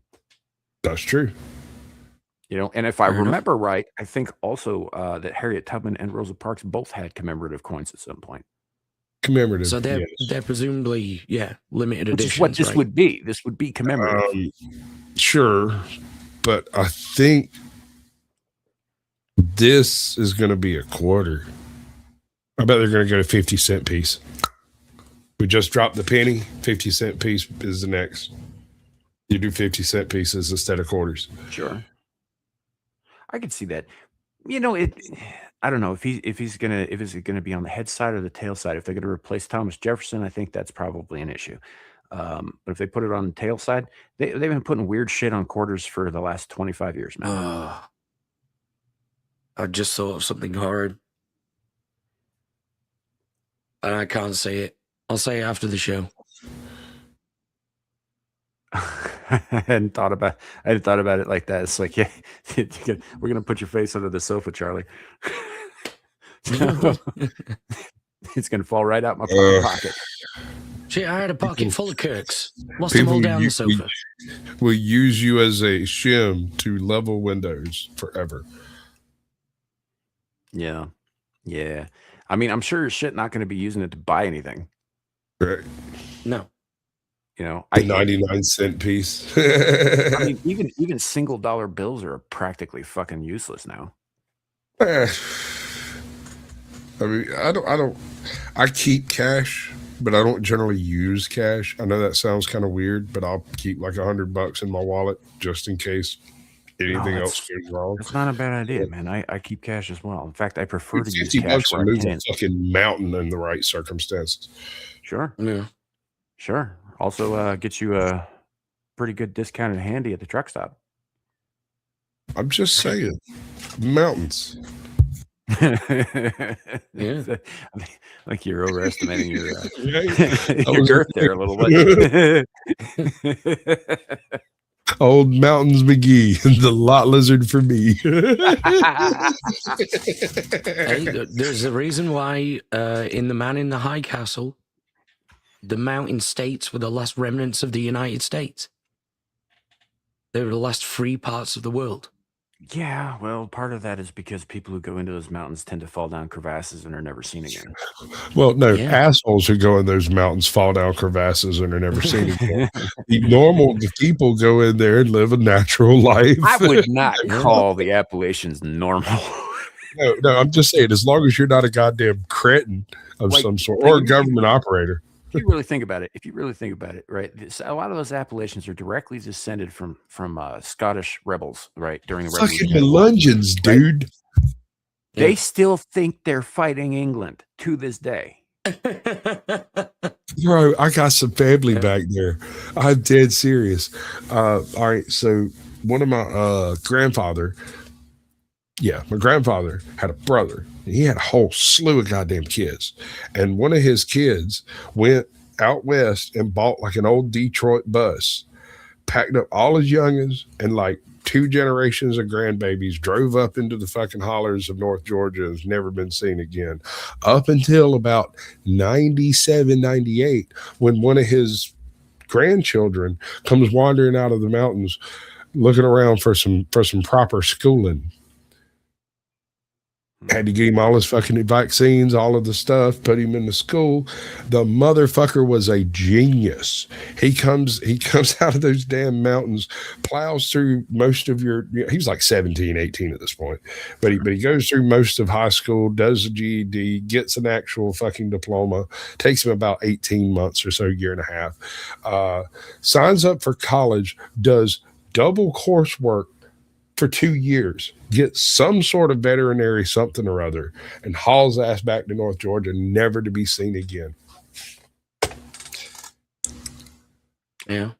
That's true. And if I Fair enough. remember right, I think also that Harriet Tubman and Rosa Parks both had commemorative coins at some point. Commemorative. So they're yes. presumably limited Which editions. is what this right? would be. This would be commemorative. Sure, but I think this is going to be a quarter. I bet they're going to go to 50-cent piece. We just dropped the penny. 50-cent piece is the next. You do 50-cent pieces instead of quarters. Sure. I could see that. I don't know if it's gonna be on the head side or the tail side. If they're gonna replace Thomas Jefferson, I think that's probably an issue. But if they put it on the tail side, they've been putting weird shit on quarters for the last 25 years, man. I just thought of something horrid. And I can't say it. I'll say it after the show. I hadn't thought about it like that. It's like, yeah, we're gonna put your face under the sofa, Charlie. It's gonna fall right out my pocket. Shit, I had a pocket full of Kirks. Lost them all down the sofa. Will use you as a shim to level windows forever. Yeah. I mean, I'm sure shit not going to be using it to buy anything. Right. No. A 99-cent piece. I mean, even single dollar bills are practically fucking useless now. I mean, I keep cash, but I don't generally use cash. I know that sounds kind of weird, but I'll keep like $100 in my wallet just in case anything else goes wrong. That's not a bad idea, man. I keep cash as well. In fact, I prefer to use $50 cash to where I move can. a fucking mountain in the right circumstances. Sure. Yeah. Sure. Also, get you a pretty good discounted handy at the truck stop. I'm just saying, mountains. Yeah. I think you're overestimating your was girth there a little bit. Old Mountains McGee, the lot lizard for me. Hey, there's a reason why in The Man in the High Castle, the mountain states were the last remnants of the United States. They were the last free parts of the world. Yeah, well, part of that is because people who go into those mountains tend to fall down crevasses and are never seen again. Well, no, assholes who go in those mountains fall down crevasses and are never seen again. The people go in there and live a natural life. I would not call the Appalachians normal. No, I'm just saying, as long as you're not a goddamn cretin of some sort or a government operator. If you really think about it, right? A lot of those Appalachians are directly descended from Scottish rebels, right? During the fucking Revolution. Melungeons, dude. They still think they're fighting England to this day. Bro, I got some family back there. I'm dead serious. All right, so one of my my grandfather had a brother. He had a whole slew of goddamn kids. And one of his kids went out west and bought like an old Detroit bus, packed up all his youngins and like 2 generations of grandbabies, drove up into the fucking hollers of North Georgia, has never been seen again. Up until about 97, 98, when one of his grandchildren comes wandering out of the mountains looking around for some proper schooling. Had to get him all his fucking vaccines, all of the stuff, put him in the school. The motherfucker was a genius. He comes out of those damn mountains, plows through most of he was like 17, 18 at this point. But he goes through most of high school, does a GED, gets an actual fucking diploma, takes him about 18 months or so, year and a half. Signs up for college, does double coursework for 2 years, gets some sort of veterinary something or other, and hauls ass back to North Georgia, never to be seen again. Yeah.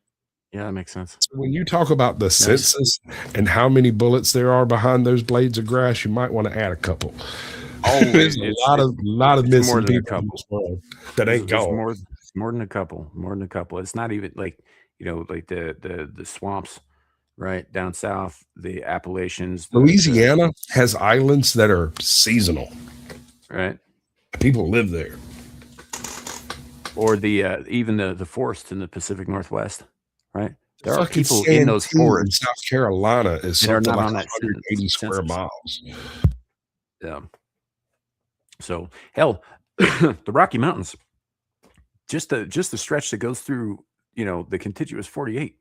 Yeah, that makes sense. So when you talk about the census and how many bullets there are behind those blades of grass, you might want to add a couple. There's a lot of missing people in this world that ain't gone. More than a couple. It's not even like, like the swamps. Right down south, the Appalachians. Louisiana has islands that are seasonal. Right, people live there. Or the even the forests in the Pacific Northwest. Right, there are fucking people in those forests. South Carolina is something like on that 180 square miles. Yeah. So hell, the Rocky Mountains, just the stretch that goes through, the contiguous 48.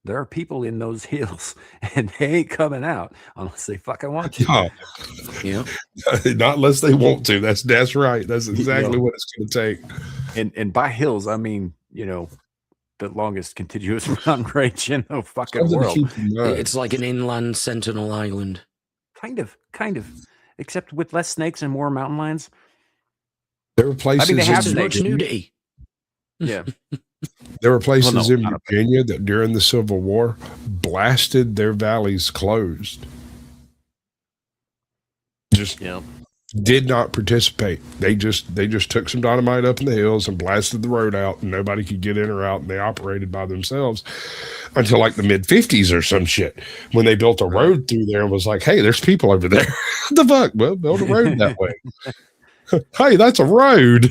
There are people in those hills, and they ain't coming out unless they fucking want to. No. Yeah, not unless they want to. That's right. That's exactly what it's going to take. And by hills, I mean the longest contiguous mountain range in the fucking world. It's like an inland sentinel island. Kind of, except with less snakes and more mountain lions. There were places. I mean, they have much nudity. Yeah. There were places in Virginia that during the Civil War blasted their valleys closed. Just did not participate. They just took some dynamite up in the hills and blasted the road out, and nobody could get in or out, and they operated by themselves until like the mid-50s or some shit, when they built a road through there and was like, hey, there's people over there. What the fuck? Well, build a road that way. Hey, that's a road.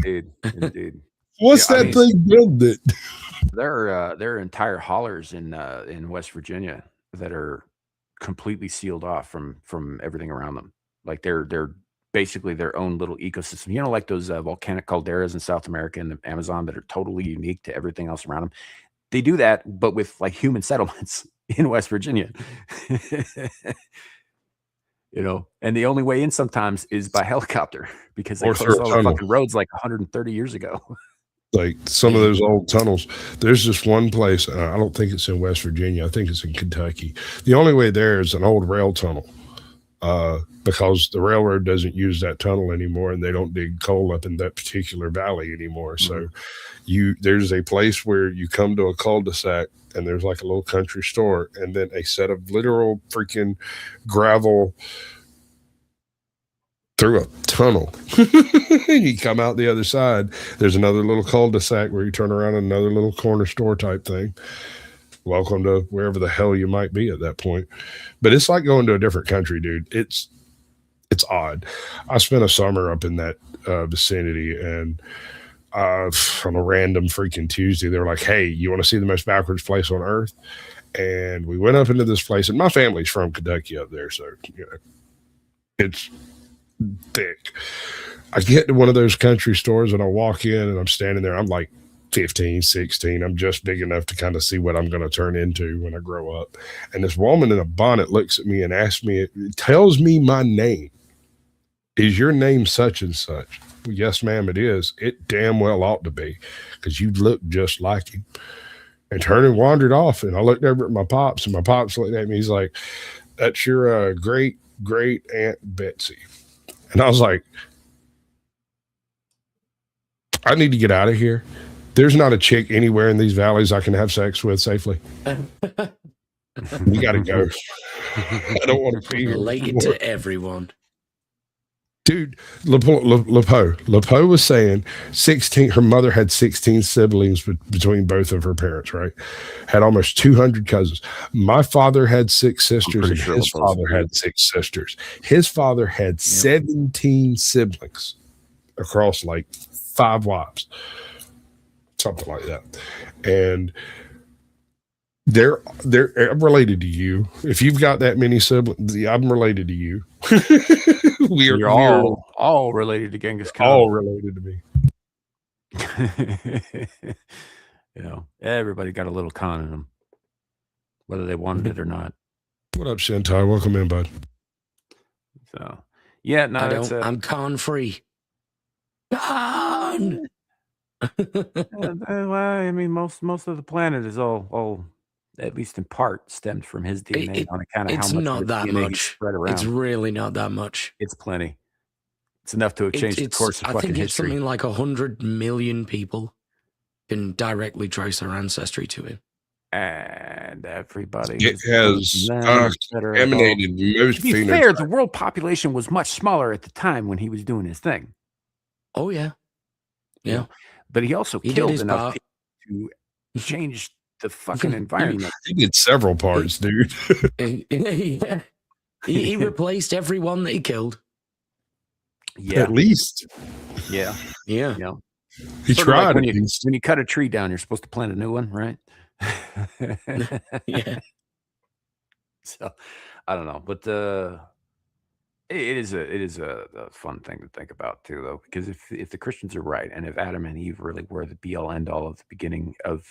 Indeed. What's that thing build it? There are entire hollers in West Virginia that are completely sealed off from everything around them. Like they're basically their own little ecosystem. Like those volcanic calderas in South America and the Amazon that are totally unique to everything else around them. They do that, but with like human settlements in West Virginia. And the only way in sometimes is by helicopter because they closed all the fucking roads like 130 years ago. Like some of those old tunnels. There's just one place. I don't think it's in West Virginia. I think it's in Kentucky. The only way there is an old rail tunnel because the railroad doesn't use that tunnel anymore, and they don't dig coal up in that particular valley anymore. So there's a place where you come to a cul-de-sac, and there's like a little country store, and then a set of literal freaking gravel through a tunnel. You come out the other side, there's another little cul-de-sac where you turn around, another little corner store type thing. Welcome to wherever the hell you might be at that point. But it's like going to a different country, dude. It's odd. I spent a summer up in that vicinity, and on a random freaking Tuesday, they were like, hey, you want to see the most backwards place on earth? And we went up into this place, and my family's from Kentucky up there, so it's thick. I get to one of those country stores, and I walk in, and I'm standing there. I'm like 15, 16. I'm just big enough to kind of see what I'm going to turn into when I grow up. And this woman in a bonnet looks at me and asks me, it tells me my name. Is your name such and such? Well, yes, ma'am, it is. It damn well ought to be, because you look just like him. And turned and wandered off, and I looked over at my pops, and my pops looked at me. He's like, that's your great Aunt Betsy. And I was like, I need to get out of here. There's not a chick anywhere in these valleys I can have sex with safely. We got to go. I don't want to be here. Related to everyone. Dude, Lepo was saying 16, her mother had 16 siblings between both of her parents, right? Had almost 200 cousins. My father had 6 sisters, and his father had 6 sisters. His father had 17 siblings across like 5 wives, something like that. And I'm related to you. If you've got that many siblings, I'm related to you. You're all related to Genghis Khan. All related to me. You know, everybody got a little Khan in them, whether they wanted it or not. What up, Shentai? Welcome in, bud. So, yeah, no, I'm Khan free. Khan. Well, I mean, most of the planet is all at least in part stemmed from his DNA on account of how much it's not that DNA much spread around. It's really not that much. It's plenty. It's enough to have changed the course of fucking history. I think it's something like 100 million people can directly trace their ancestry to him. And everybody has emanated most. To be fair, the world population was much smaller at the time when he was doing his thing. Oh yeah, yeah. But he also killed enough people to change the fucking environment. He did several parts, dude. He replaced everyone that he killed. Yeah, at least. Yeah. He tried. Like when you cut a tree down, you're supposed to plant a new one, right? Yeah. So I don't know, but it is a fun thing to think about too, though, because if the Christians are right, and if Adam and Eve really were the be all end all of the beginning of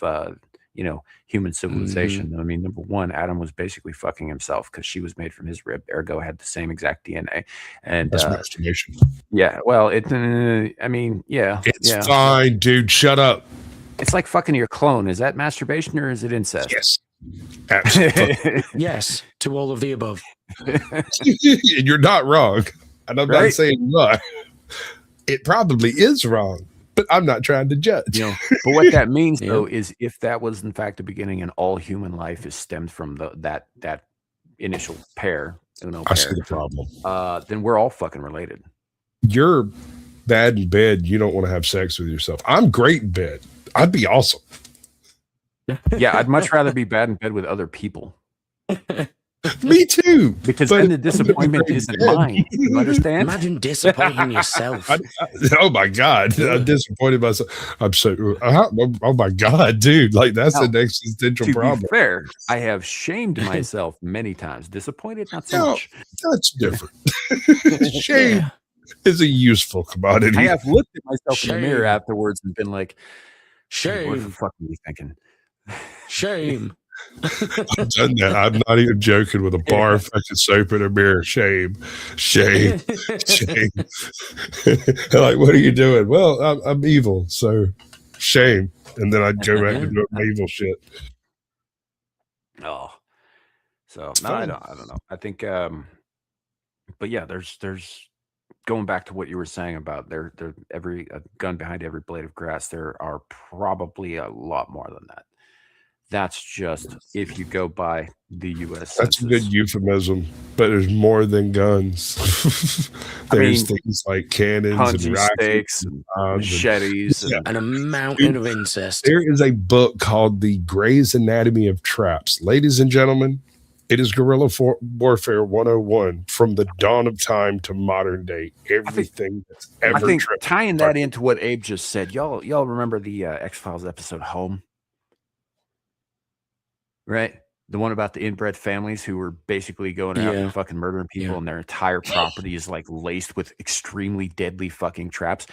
human civilization, I mean, number one, Adam was basically fucking himself because she was made from his rib, ergo had the same exact DNA, and that's masturbation. Yeah, well, I mean, it's fine, dude. Shut up. It's like fucking your clone. Is that masturbation or is it incest? Yes. Absolutely. Yes, to all of the above. You're not wrong. And I'm not saying why. It probably is wrong, but I'm not trying to judge. But what that means, though, is if that was in fact the beginning and all human life is stemmed from that initial pair, I see the problem. Then we're all fucking related. You're bad in bed. You don't want to have sex with yourself. I'm great in bed. I'd be awesome. Yeah, I'd much rather be bad in bed with other people. Me too. Because then the disappointment isn't mine. You understand? Imagine disappointing yourself. Oh my God. I'm disappointed myself. I'm so, oh my God, dude. Like, that's an existential problem. To be fair, I have shamed myself many times. Disappointed, not so much. That's different. Shame is a useful commodity. I have looked at myself in the mirror afterwards and been like, shame. What the fuck are you thinking? Shame. I've done that. I'm not even joking. With a bar of fucking soap in a mirror. Shame. Like, what are you doing? Well, I'm evil, so shame. And then I'd go back to doing my evil shit. Oh, so no, I don't know. I think, but yeah, there's going back to what you were saying about there every gun behind every blade of grass. There are probably a lot more than that. That's just if you go by the U.S. That's census. a good euphemism, but there's more than guns. There's things like cannons and stakes, and machetes, and a mountain of incest. There is a book called The Gray's Anatomy of Traps. Ladies and gentlemen, it is guerrilla warfare 101 from the dawn of time to modern day. Everything that's ever. I think tying that into what Abe just said, y'all remember the X-Files episode Home? Right? The one about the inbred families who were basically going out and fucking murdering people, and their entire property is like laced with extremely deadly fucking traps.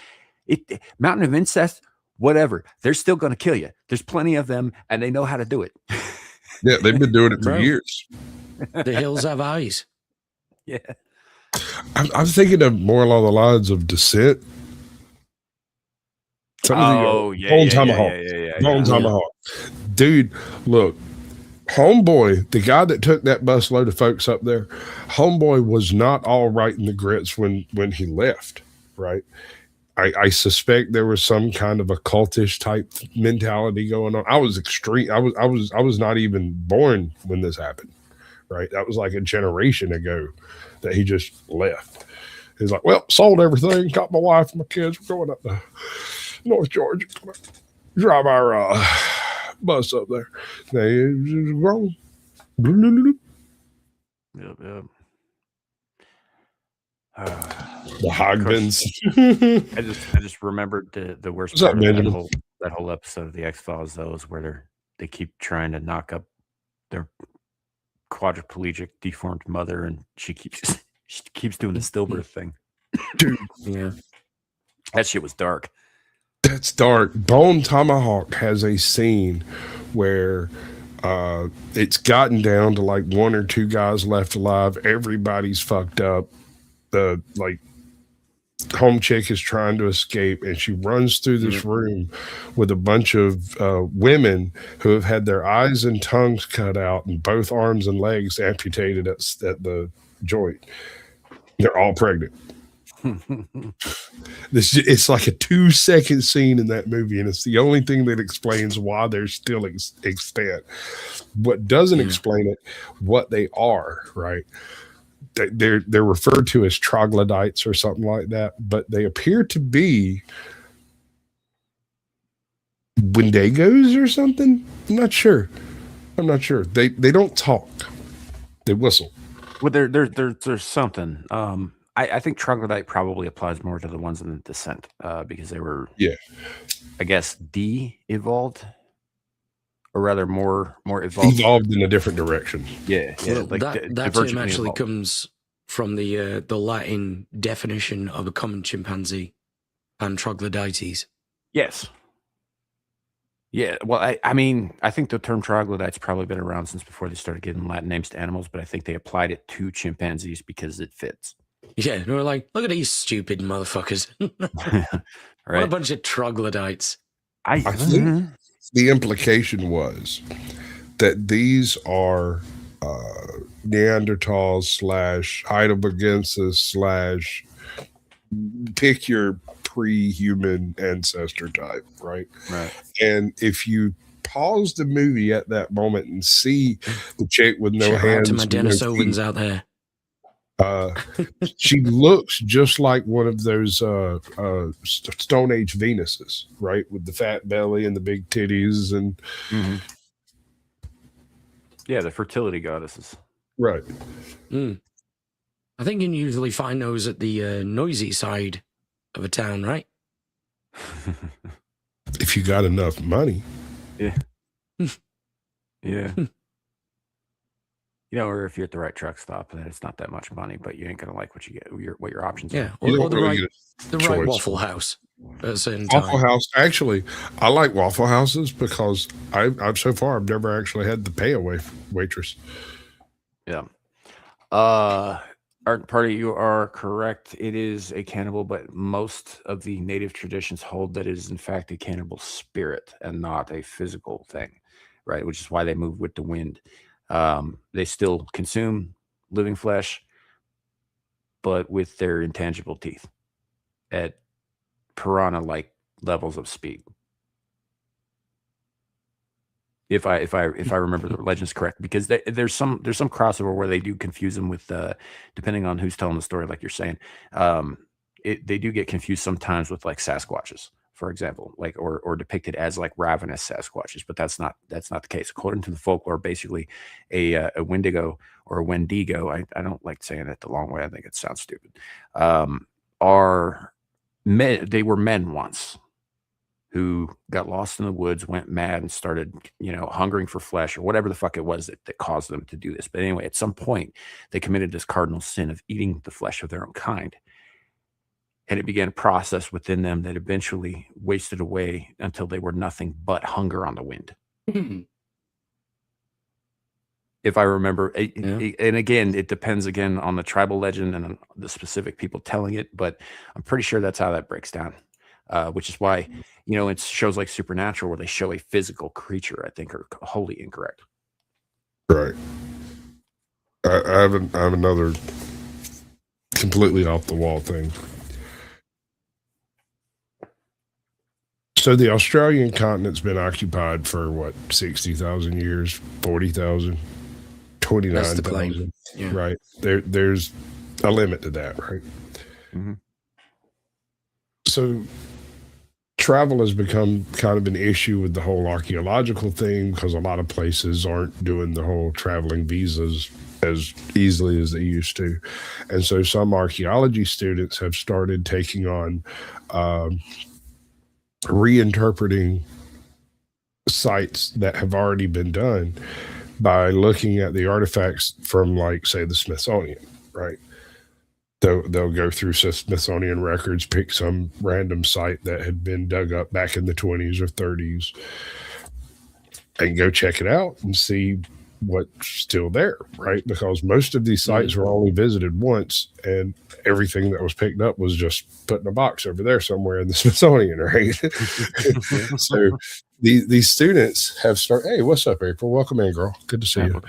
Mountain of incest, whatever. They're still going to kill you. There's plenty of them, and they know how to do it. Yeah, they've been doing it for years. The hills have eyes. Yeah. I'm thinking of more along the lines of Descent. Bone Tomahawk. Dude, look. Homeboy, the guy that took that busload of folks up there, Homeboy was not all right in the grits when he left, right? I suspect there was some kind of a cultish type mentality going on. I was extreme. I was not even born when this happened. Right, that was like a generation ago that he just left. He's like, well, sold everything, got my wife and my kids. We're going up to North Georgia. Drive our bus up there. They grown. Yep. The Hogbins. I just remembered the worst What's up, part of Benjamin? that whole episode of the X-Files, though, is where they keep trying to knock up their quadriplegic deformed mother, and she keeps doing the stillbirth thing. Dude, Yeah. That shit was dark. That's dark. Bone Tomahawk has a scene where it's gotten down to like 1 or 2 guys left alive. Everybody's fucked up. The like home chick is trying to escape, and she runs through this room with a bunch of women who have had their eyes and tongues cut out and both arms and legs amputated at the joint. They're all pregnant. It's like a 2-second scene in that movie, and it's the only thing that explains why they're still extant. What doesn't explain it, what they are, right? They're referred to as troglodytes or something like that, but they appear to be Wendigos or something. I'm not sure. They don't talk. They whistle. Well, there's something. I think troglodyte probably applies more to the ones in the Descent because they were, I guess, de-evolved, or rather more evolved in a different direction. Yeah. Well, like that term actually comes from the Latin definition of a common chimpanzee, and troglodytes. Yes. Yeah, well, I mean, I think the term troglodyte's probably been around since before they started giving Latin names to animals, but I think they applied it to chimpanzees because it fits. Yeah, they were like, look at these stupid motherfuckers. Right? What a bunch of troglodytes. I think the implication was that these are Neanderthals / Heidelbergensis / pick your pre-human ancestor type, right? Right. And if you pause the movie at that moment and see the chick with no hands, to my Denisovans out there. She looks just like one of those Stone Age Venuses, right? With the fat belly and the big titties and yeah, the fertility goddesses. Right. I think you usually find those at the noisy side of a town, right? If you got enough money. Yeah. Yeah. Or if you're at the right truck stop, then it's not that much money, but you ain't gonna like what you get, what your options are. Or the right Waffle House at the same time. Waffle House. Actually, I like Waffle Houses because I've so far I've never actually had to pay a waitress. Yeah. Art Party, you are correct. It is a cannibal, but most of the native traditions hold that it is in fact a cannibal spirit and not a physical thing, right? Which is why they move with the wind. They still consume living flesh, but with their intangible teeth at piranha-like levels of speed. If I remember the legends correct, because there's some crossover where they do confuse them with depending on who's telling the story, like you're saying, they do get confused sometimes with like Sasquatches, for example, like or depicted as like ravenous Sasquatches, but that's not the case. According to the folklore, basically a Wendigo or a Wendigo, I don't like saying it the long way, I think it sounds stupid, are men. They were men once who got lost in the woods, went mad, and started, hungering for flesh or whatever the fuck it was that caused them to do this. But anyway, at some point, they committed this cardinal sin of eating the flesh of their own kind. And it began a process within them that eventually wasted away until they were nothing but hunger on the wind. If I remember, and again, it depends again on the tribal legend and on the specific people telling it, but I'm pretty sure that's how that breaks down. Which is why, it's shows like Supernatural where they show a physical creature, I think, are wholly incorrect. Right. I have another completely off the wall thing. So the Australian continent's been occupied for what, 60,000 years, 40,000, That's the claim. 29,000, Yeah. right? There's a limit to that, right? Mm-hmm. So travel has become kind of an issue with the whole archaeological thing because a lot of places aren't doing the whole traveling visas as easily as they used to. And so some archaeology students have started taking on reinterpreting sites that have already been done by looking at the artifacts from, like, say, the Smithsonian, right? They'll go through Smithsonian records, pick some random site that had been dug up back in the 20s or 30s, and go check it out and see what's still there, right? Because most of these sites were only visited once, and everything that was picked up was just put in a box over there somewhere in the Smithsonian, right? So these students have started. Hey, what's up, April? Welcome in, girl. Good to see you.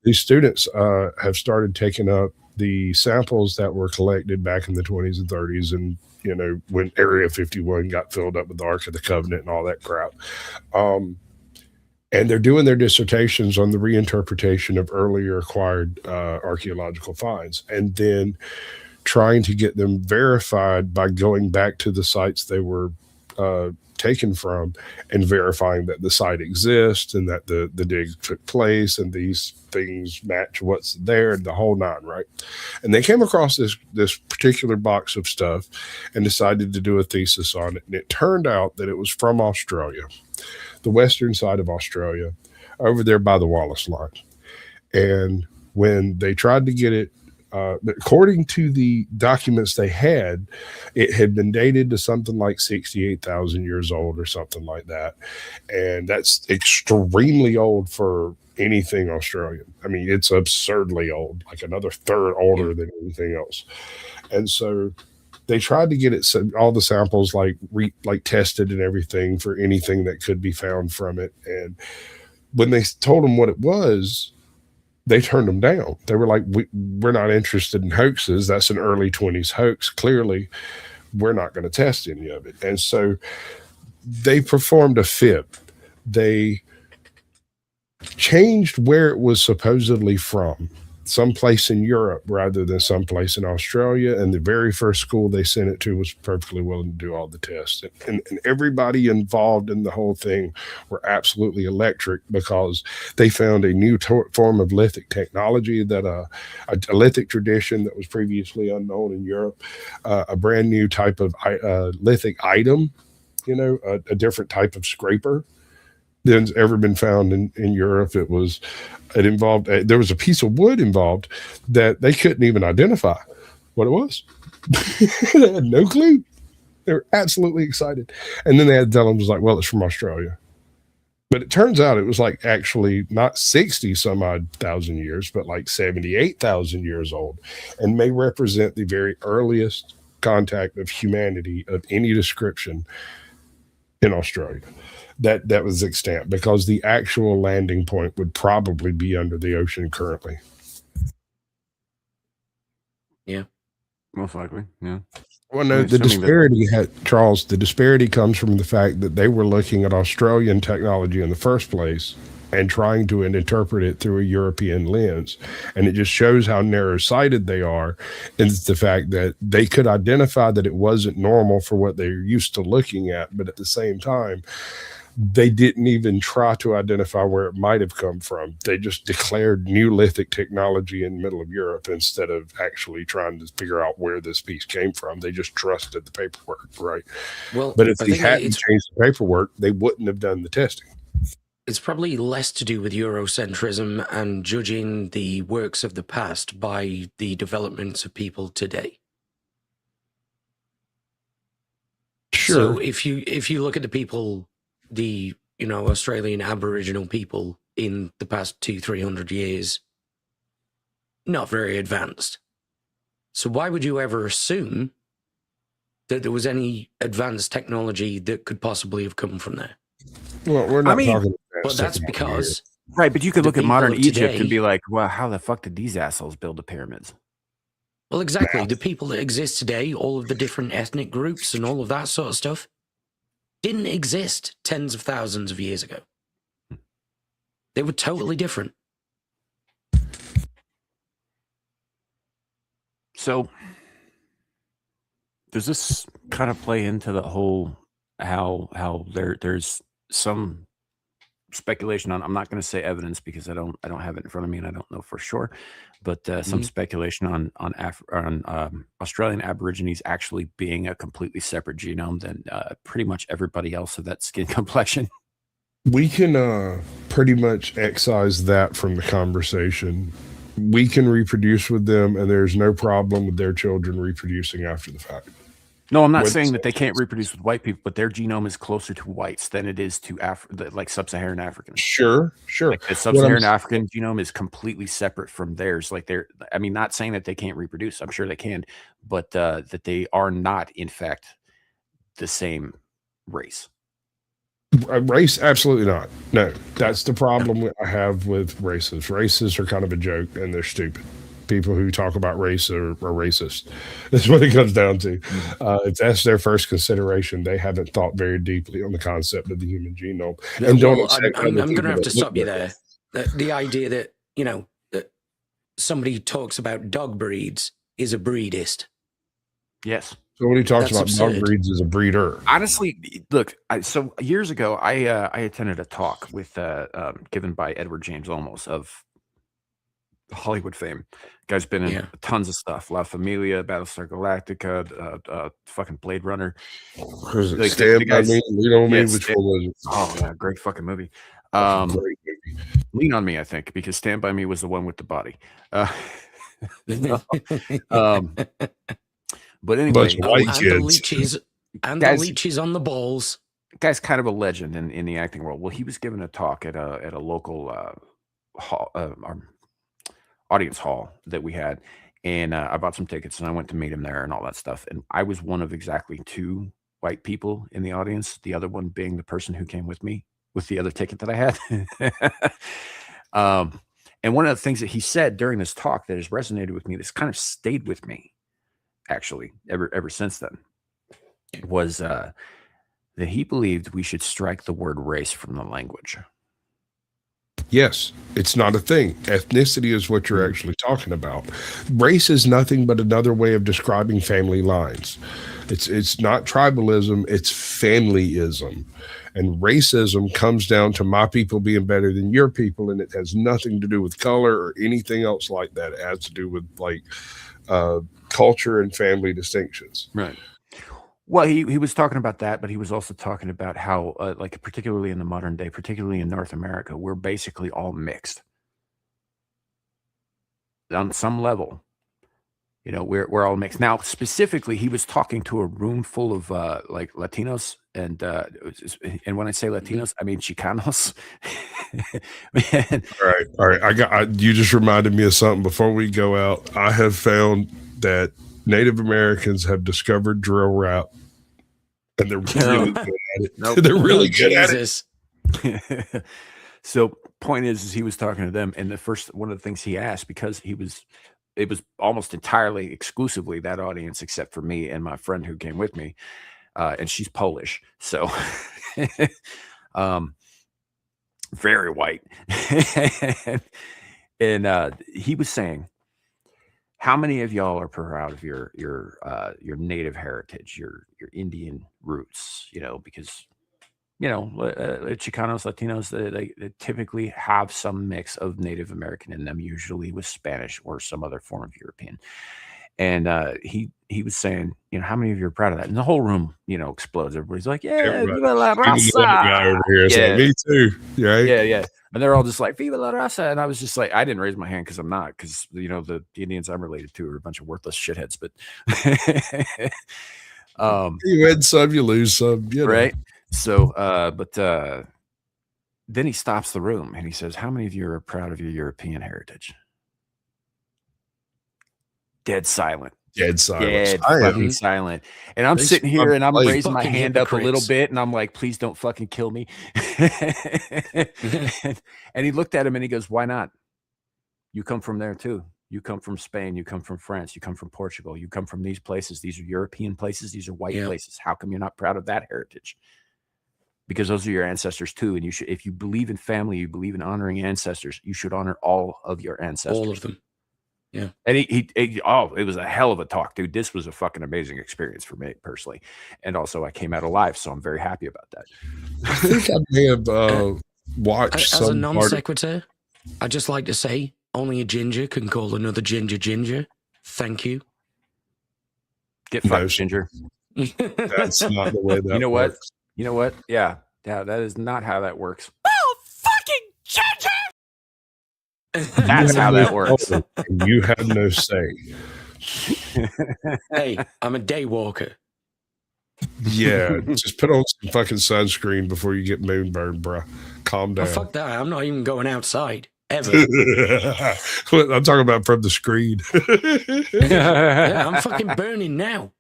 These students have started taking up the samples that were collected back in the 20s and 30s, and when Area 51 got filled up with the Ark of the Covenant and all that crap. And they're doing their dissertations on the reinterpretation of earlier acquired archaeological finds, and then trying to get them verified by going back to the sites they were taken from and verifying that the site exists and that the dig took place and these things match what's there, the whole nine, right? And they came across this particular box of stuff and decided to do a thesis on it. And it turned out that it was from Australia, the western side of Australia, over there by the Wallace Line. And when they tried to get it, according to the documents they had, it had been dated to something like 68,000 years old or something like that. And that's extremely old for anything Australian. I mean, it's absurdly old, like another third older than anything else. And so they tried to get it, all the samples like tested and everything for anything that could be found from it. And when they told them what it was, they turned them down. They were like, we're not interested in hoaxes. That's an early 20s hoax. Clearly, we're not going to test any of it. And so they performed a fib. They changed where it was supposedly from, someplace in Europe rather than someplace in Australia. And the very first school they sent it to was perfectly willing to do all the tests. And everybody involved in the whole thing were absolutely electric because they found a new form of lithic technology, that a lithic tradition that was previously unknown in Europe, a brand new type of lithic item, a different type of scraper than's ever been found in Europe. It involved there was a piece of wood involved that they couldn't even identify what it was. They had no clue. They were absolutely excited. And then they had to tell them, was like, well, it's from Australia. But it turns out it was like actually not 60 some odd thousand years, but like 78,000 years old, and may represent the very earliest contact of humanity of any description in Australia. That was extant, because the actual landing point would probably be under the ocean currently. Yeah, most likely. Yeah. Well, no, the disparity Charles, the disparity comes from the fact that they were looking at Australian technology in the first place and trying to interpret it through a European lens. And it just shows how narrow-sighted they are. And it's the fact that they could identify that it wasn't normal for what they're used to looking at, but at the same time, they didn't even try to identify where it might have come from. They just declared new lithic technology in the middle of Europe instead of actually trying to figure out where this piece came from. They just trusted the paperwork, right? Well, but if they hadn't changed the paperwork, they wouldn't have done the testing. It's probably less to do with Eurocentrism and judging the works of the past by the developments of people today. Sure. So if you look at the people, the Australian Aboriginal people in the past 200-300 years, not very advanced. So why would you ever assume that there was any advanced technology that could possibly have come from there? Well, we're not talking. But that's because right. But you could look at modern Egypt today, and be like, well, how the fuck did these assholes build the pyramids? Well, exactly. The people that exist today, all of the different ethnic groups and all of that sort of stuff, didn't exist tens of thousands of years ago. They were totally different. So does this kind of play into the whole how there's some speculation on, I'm not going to say evidence because I don't have it in front of me and I don't know for sure, but some speculation on Australian Aborigines actually being a completely separate genome than pretty much everybody else of that skin complexion. We can pretty much excise that from the conversation. We can reproduce with them, and there's no problem with their children reproducing after the fact. No, I'm not saying that they can't reproduce with white people, but their genome is closer to whites than it is to like sub-Saharan Africans. Sure. Like the sub-Saharan African genome is completely separate from theirs. Like I mean, not saying that they can't reproduce. I'm sure they can, but that they are not, in fact, the same race. Race, absolutely not. No, that's the problem I have with races. Races are kind of a joke, and they're stupid. People who talk about race are racist. That's what it comes down to. If that's their first consideration, they haven't thought very deeply on the concept of the human genome. And I'm going to have to stop you there. The idea that, that somebody talks about dog breeds is a breedist. Yes. So when he talks about dog breeds as a breeder. Honestly, look, so years ago, I attended a talk with given by Edward James Olmos of Hollywood fame. Guy's been in tons of stuff. La Familia, Battlestar Galactica, fucking Blade Runner. Like, Stand By Me, Lean On Me, which one was it? Oh, yeah, great fucking movie. Great movie. Lean On Me, I think, because Stand By Me was the one with the body. But anyway, the leeches on the balls. Guy's kind of a legend in the acting world. Well, he was giving a talk at a local audience hall that we had, and I bought some tickets and I went to meet him there and all that stuff. And I was one of exactly 2 white people in the audience, the other one being the person who came with me with the other ticket that I had. And one of the things that he said during this talk that has resonated with me, this kind of stayed with me actually ever since then, was that he believed we should strike the word race from the language. Yes, it's not a thing. Ethnicity is what you're actually talking about. Race is nothing but another way of describing family lines. It's not tribalism, it's familyism. And racism comes down to my people being better than your people, and it has nothing to do with color or anything else like that. It has to do with like culture and family distinctions. Right. Well, he was talking about that, but he was also talking about how, like, particularly in the modern day, particularly in North America, we're basically all mixed. On some level, we're all mixed. Now, specifically, he was talking to a room full of like Latinos, and when I say Latinos, I mean Chicanos. All right. You just reminded me of something. Before we go out, I have found that Native Americans have discovered drill rap, and they're really good at it. They're really good at it. So, point is he was talking to them, and one of the things he asked, because it was almost entirely exclusively that audience, except for me and my friend who came with me, and she's Polish, so very white, and he was saying, how many of y'all are proud of your native heritage, your Indian roots? Because Chicanos, Latinos, they typically have some mix of Native American in them, usually with Spanish or some other form of European. And he was saying, how many of you are proud of that? And the whole room, explodes. Everybody's like, yeah, viva la raza. Guy over here is like, me too. Right? Yeah. And they're all just like, viva la raza. And I was just like, I didn't raise my hand because I'm not, because the Indians I'm related to are a bunch of worthless shitheads. But you win some, you lose some, right? So, but then he stops the room and he says, how many of you are proud of your European heritage? Dead silent. Dead silent. Fucking silent. And I'm sitting here and I'm raising my hand up a little bit and I'm like, please don't fucking kill me. And he looked at him and he goes, why not? You come from there too. You come from Spain. You come from France. You come from Portugal. You come from these places. These are European places. These are white places. How come you're not proud of that heritage? because those are your ancestors too. And you should, if you believe in family, you believe in honoring ancestors, you should honor all of your ancestors. All of them. Yeah. And it was a hell of a talk, dude. This was a fucking amazing experience for me personally. And also I came out alive, so I'm very happy about that. I think I may have watched As a non sequitur, I'd just like to say only a ginger can call another ginger. Thank you. Get fucked, ginger. That's not the way that You know works. what? You know what? Yeah, that is not how that works. Oh, fucking ginger! That's how that works. You have no say. Hey, I'm a day walker. Yeah, just put on some fucking sunscreen before you get moonburned, bro. Calm down. Oh, fuck that. I'm not even going outside. Ever. I'm talking about from the screen. Yeah, I'm fucking burning now.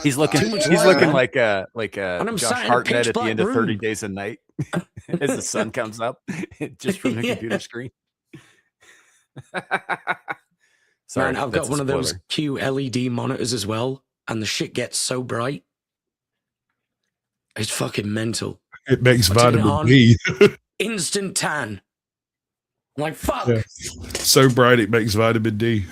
He's looking like and I'm Josh Hartnett at the end of 30 Days a Night as the sun comes up just from the computer screen. Sorry, man, I've got one of those QLED monitors as well, and the shit gets so bright. It's fucking mental. It makes vitamin D. Instant tan. I'm like, fuck. Yeah. So bright it makes vitamin D.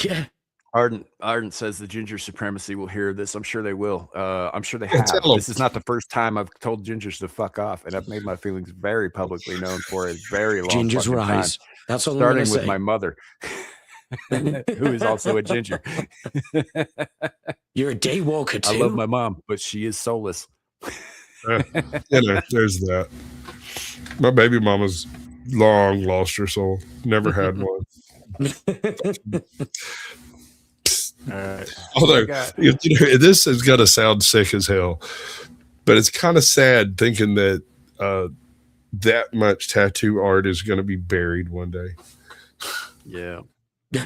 Yeah. Arden says the ginger supremacy will hear this. I'm sure they will. I'm sure they have. Tell 'em. This is not the first time I've told gingers to fuck off, and I've made my feelings very publicly known for a very long Gingers fucking rise. time. That's all starting I'm with say. my mother, who is also a ginger. You're a day walker too. I love my mom, but she is soulless. There's that. My baby mama's long lost her soul. Never had one. Although this is gonna sound sick as hell, but it's kind of sad thinking that that much tattoo art is going to be buried one day. Yeah.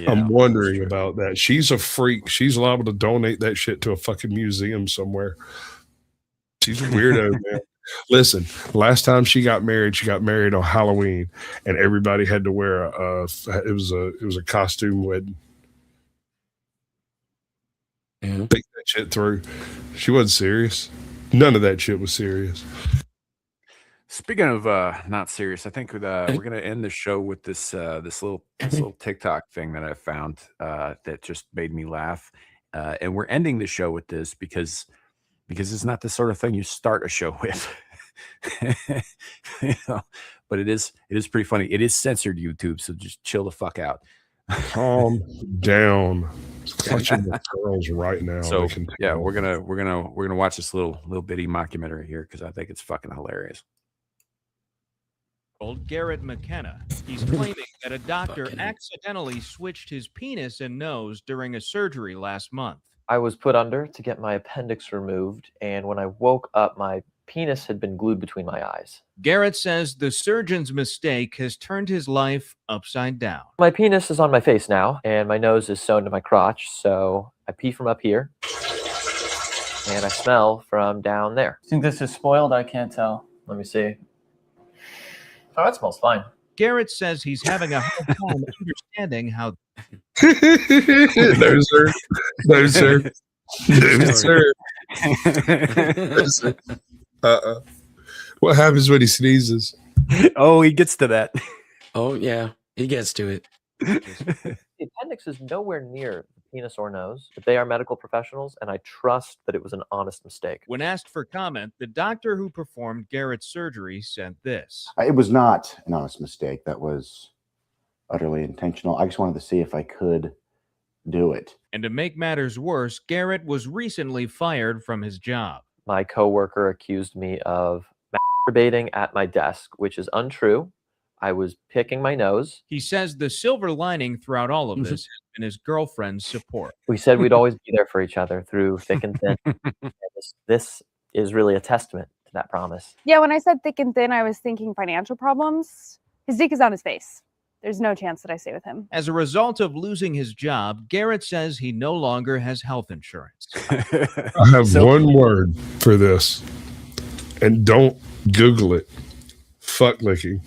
I'm wondering about that. She's a freak. She's liable to donate that shit to a fucking museum somewhere. She's a weirdo, man. Listen, last time she got married on Halloween, and everybody had to wear it was a costume wedding. Think that shit through. She wasn't serious. None of that shit was serious. Speaking of not serious, I think we're gonna end the show with this little TikTok thing that I found that just made me laugh, and we're ending the show with this because it's not the sort of thing you start a show with. But it is pretty funny. It is censored YouTube, so just chill the fuck out. Calm down. Clutching the pearls right now. So yeah, we're gonna watch this little bitty mockumentary here because I think it's fucking hilarious. Garrett McKenna. He's claiming that a doctor accidentally switched his penis and nose during a surgery last month. I was put under to get my appendix removed, and when I woke up, my penis had been glued between my eyes. Garrett says the surgeon's mistake has turned his life upside down. My penis is on my face now, and my nose is sewn to my crotch, so I pee from up here, and I smell from down there. Think this is spoiled? I can't tell. Let me see. Oh, that smells fine. Garrett says he's having a hard time understanding how... No, sir. No, sir. No, sir. No, sir. What happens when he sneezes? Oh, he gets to that. Oh, yeah. He gets to it. The appendix is nowhere near the penis or nose, but they are medical professionals, and I trust that it was an honest mistake. When asked for comment, the doctor who performed Garrett's surgery said this. It was not an honest mistake. That was utterly intentional. I just wanted to see if I could do it. And to make matters worse, Garrett was recently fired from his job. My coworker accused me of masturbating at my desk, which is untrue. I was picking my nose. He says the silver lining throughout all of this has been his girlfriend's support. We said we'd always be there for each other through thick and thin. And this is really a testament to that promise. Yeah, when I said thick and thin, I was thinking financial problems. His dick is on his face. There's no chance that I stay with him. As a result of losing his job, Garrett says he no longer has health insurance. I have one word for this, and don't Google it. Fuck licking.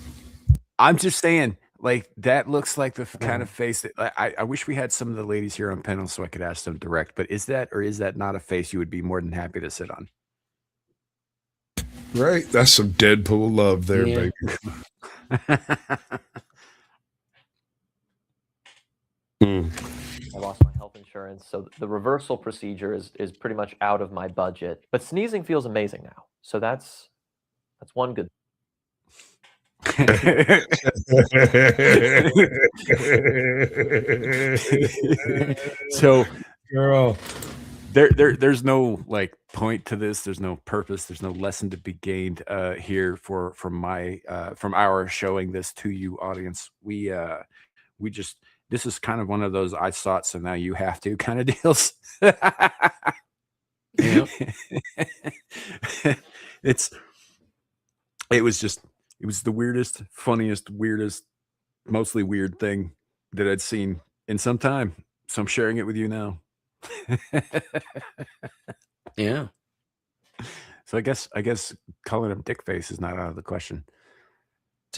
I'm just saying, like, that looks like the kind of face that I wish we had some of the ladies here on panel so I could ask them direct. But is that or is that not a face you would be more than happy to sit on? Right? That's some Deadpool love there, Yeah. baby. I lost my health insurance, so the reversal procedure is pretty much out of my budget. But sneezing feels amazing now, so that's one good. So, girl, there's no like point to this. There's no purpose. There's no lesson to be gained here from our showing this to you, audience. We just, this is kind of one of those I saw it, so now you have to kind of deals. Yep. It was the weirdest, funniest, mostly weird thing that I'd seen in some time. So I'm sharing it with you now. Yeah. So I guess calling him Dickface is not out of the question.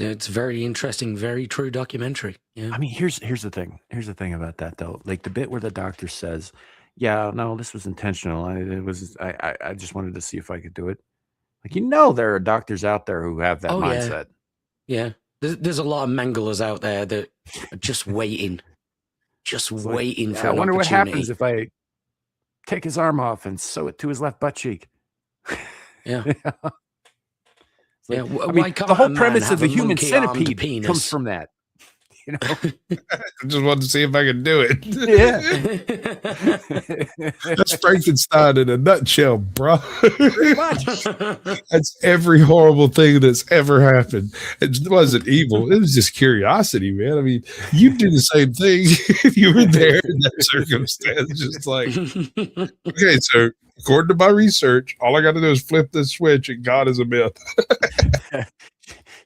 It's very interesting, very true documentary. Yeah. I mean, here's the thing. Here's the thing about that though. Like the bit where the doctor says, "Yeah, no, this was intentional. I just wanted to see if I could do it." Like, there are doctors out there who have that mindset. Yeah. There's a lot of manglers out there that are just waiting. Just It's waiting like, for I an wonder what opportunity. happens if I take his arm off and sew it to his left butt cheek. Yeah. Like, Why can't the whole a man premise have of the a human monkey-armed centipede penis? comes from that. I just wanted to see if I could do it. Yeah. That's Frankenstein in a nutshell, bro. Pretty much. That's every horrible thing that's ever happened. It wasn't evil. It was just curiosity, man. I mean, you do the same thing if you were there in that circumstance. Just like, okay, so according to my research, all I got to do is flip this switch and God is a myth.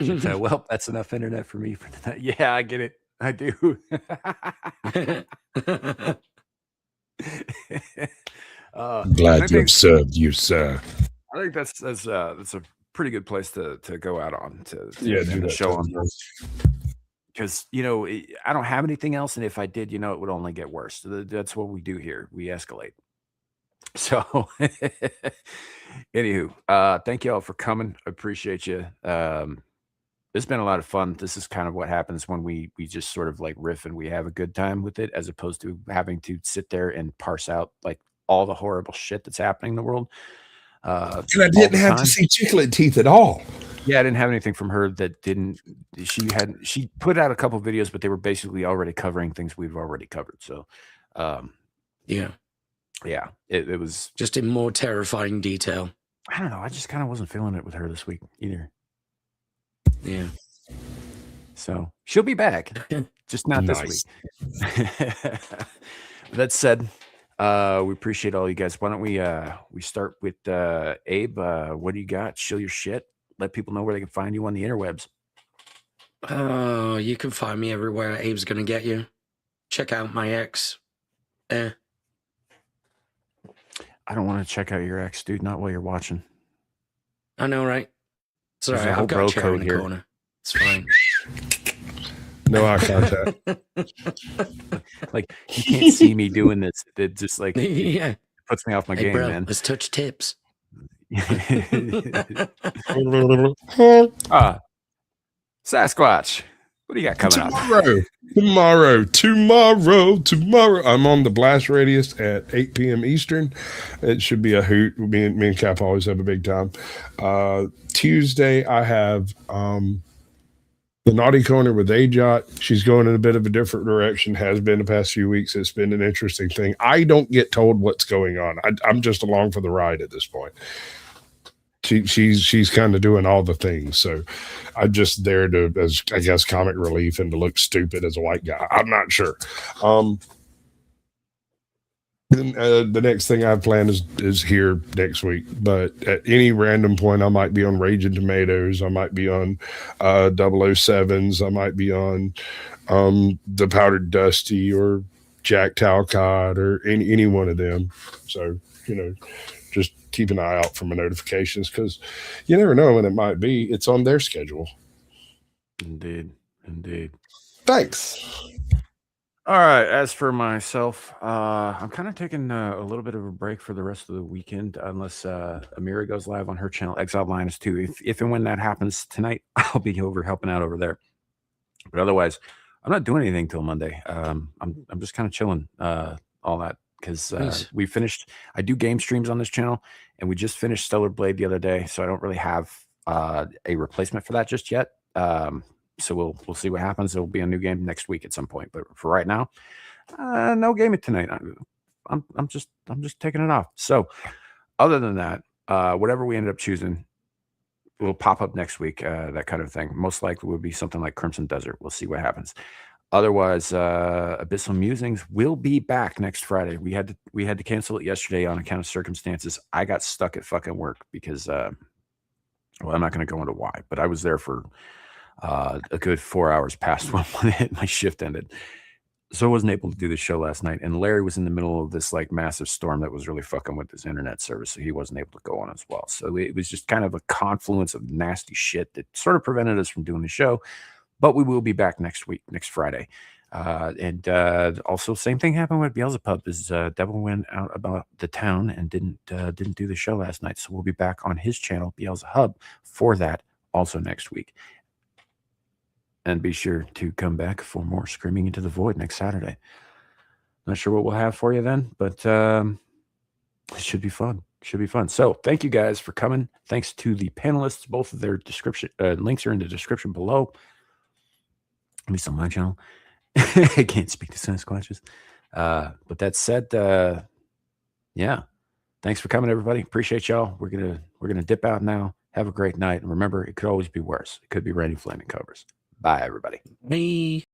Well, that's enough internet for me for tonight. Yeah, I get it. I do. Glad to have served you, sir. I think that's a pretty good place to go out on to do end the that show on. too. Because I don't have anything else, and if I did, it would only get worse. That's what we do here. We escalate. So, anywho, thank you all for coming. I appreciate you. It's been a lot of fun. This is kind of what happens when we just sort of like riff and we have a good time with it, as opposed to having to sit there and parse out like all the horrible shit that's happening in the world. And I didn't have to see Chicklet Teeth at all. Yeah, I didn't have anything from her that didn't. She put out a couple of videos, but they were basically already covering things we've already covered. So, yeah, it was just in more terrifying detail. I don't know. I just kind of wasn't feeling it with her this week either. Yeah. So she'll be back, just not this week. That said, we appreciate all you guys. Why don't we start with Abe? What do you got? Show your shit. Let people know where they can find you on the interwebs. You can find me everywhere. Abe's gonna get you. Check out my ex. I don't want to check out your ex, dude. Not while you're watching. I know, right? It's all There's right. a whole I've got bro a chair code in the here. corner. It's fine. No eye contact. Like, you can't see me doing this. It just like Yeah. puts me off my game, bro, man. let's touch tips. Sasquatch, what do you got coming up? Tomorrow. I'm on the blast radius at 8 p.m. Eastern. It should be a hoot. Me and Cap always have a big time. Tuesday, I have the Naughty Corner with AJOT. She's going in a bit of a different direction, has been the past few weeks. It's been an interesting thing. I don't get told what's going on. I'm just along for the ride at this point. She's kind of doing all the things. So I'm just there to, as I guess, comic relief and to look stupid as a white guy. I'm not sure. Then the next thing I plan is here next week. But at any random point, I might be on Raging Tomatoes. I might be on 007s. I might be on the Powdered Dusty or JackTarLad or any one of them. So, just keep an eye out for my notifications, because you never know when it might be. It's on their schedule. Indeed. Thanks. All right. As for myself, I'm kind of taking a little bit of a break for the rest of the weekend, unless Amira goes live on her channel, Exiled Linus 2. If and when that happens tonight, I'll be over helping out over there. But otherwise, I'm not doing anything till Monday. I'm just kind of chilling, all that, because Nice. we finished. I do game streams on this channel, and we just finished Stellar Blade the other day, so I don't really have a replacement for that just yet. So we'll see what happens. There will be a new game next week at some point, but for right now, no gaming tonight. I'm just taking it off. So other than that, whatever we ended up choosing will pop up next week. That kind of thing. Most likely would be something like Crimson Desert. We'll see what happens. Otherwise, Abyssal Musings will be back next Friday. We had to cancel it yesterday on account of circumstances. I got stuck at fucking work because well, I'm not going to go into why, but I was there for a good 4 hours past when my shift ended. So I wasn't able to do the show last night. And Larry was in the middle of this like massive storm that was really fucking with his internet service. So he wasn't able to go on as well. So it was just kind of a confluence of nasty shit that sort of prevented us from doing the show. But we will be back next week, next Friday. And also same thing happened with Beelzebub is Devil went out about the town and didn't do the show last night. So we'll be back on his channel, Beelzebub, for that also next week. And be sure to come back for more Screaming into the Void next Saturday. Not sure what we'll have for you then, but it should be fun. Should be fun. So thank you guys for coming. Thanks to the panelists. Both of their description links are in the description below. At least on my channel. I can't speak to Sasquatches. But that said, yeah. Thanks for coming, everybody. Appreciate y'all. We're gonna dip out now. Have a great night. And remember, it could always be worse. It could be raining flaming covers. Bye, everybody. Bye.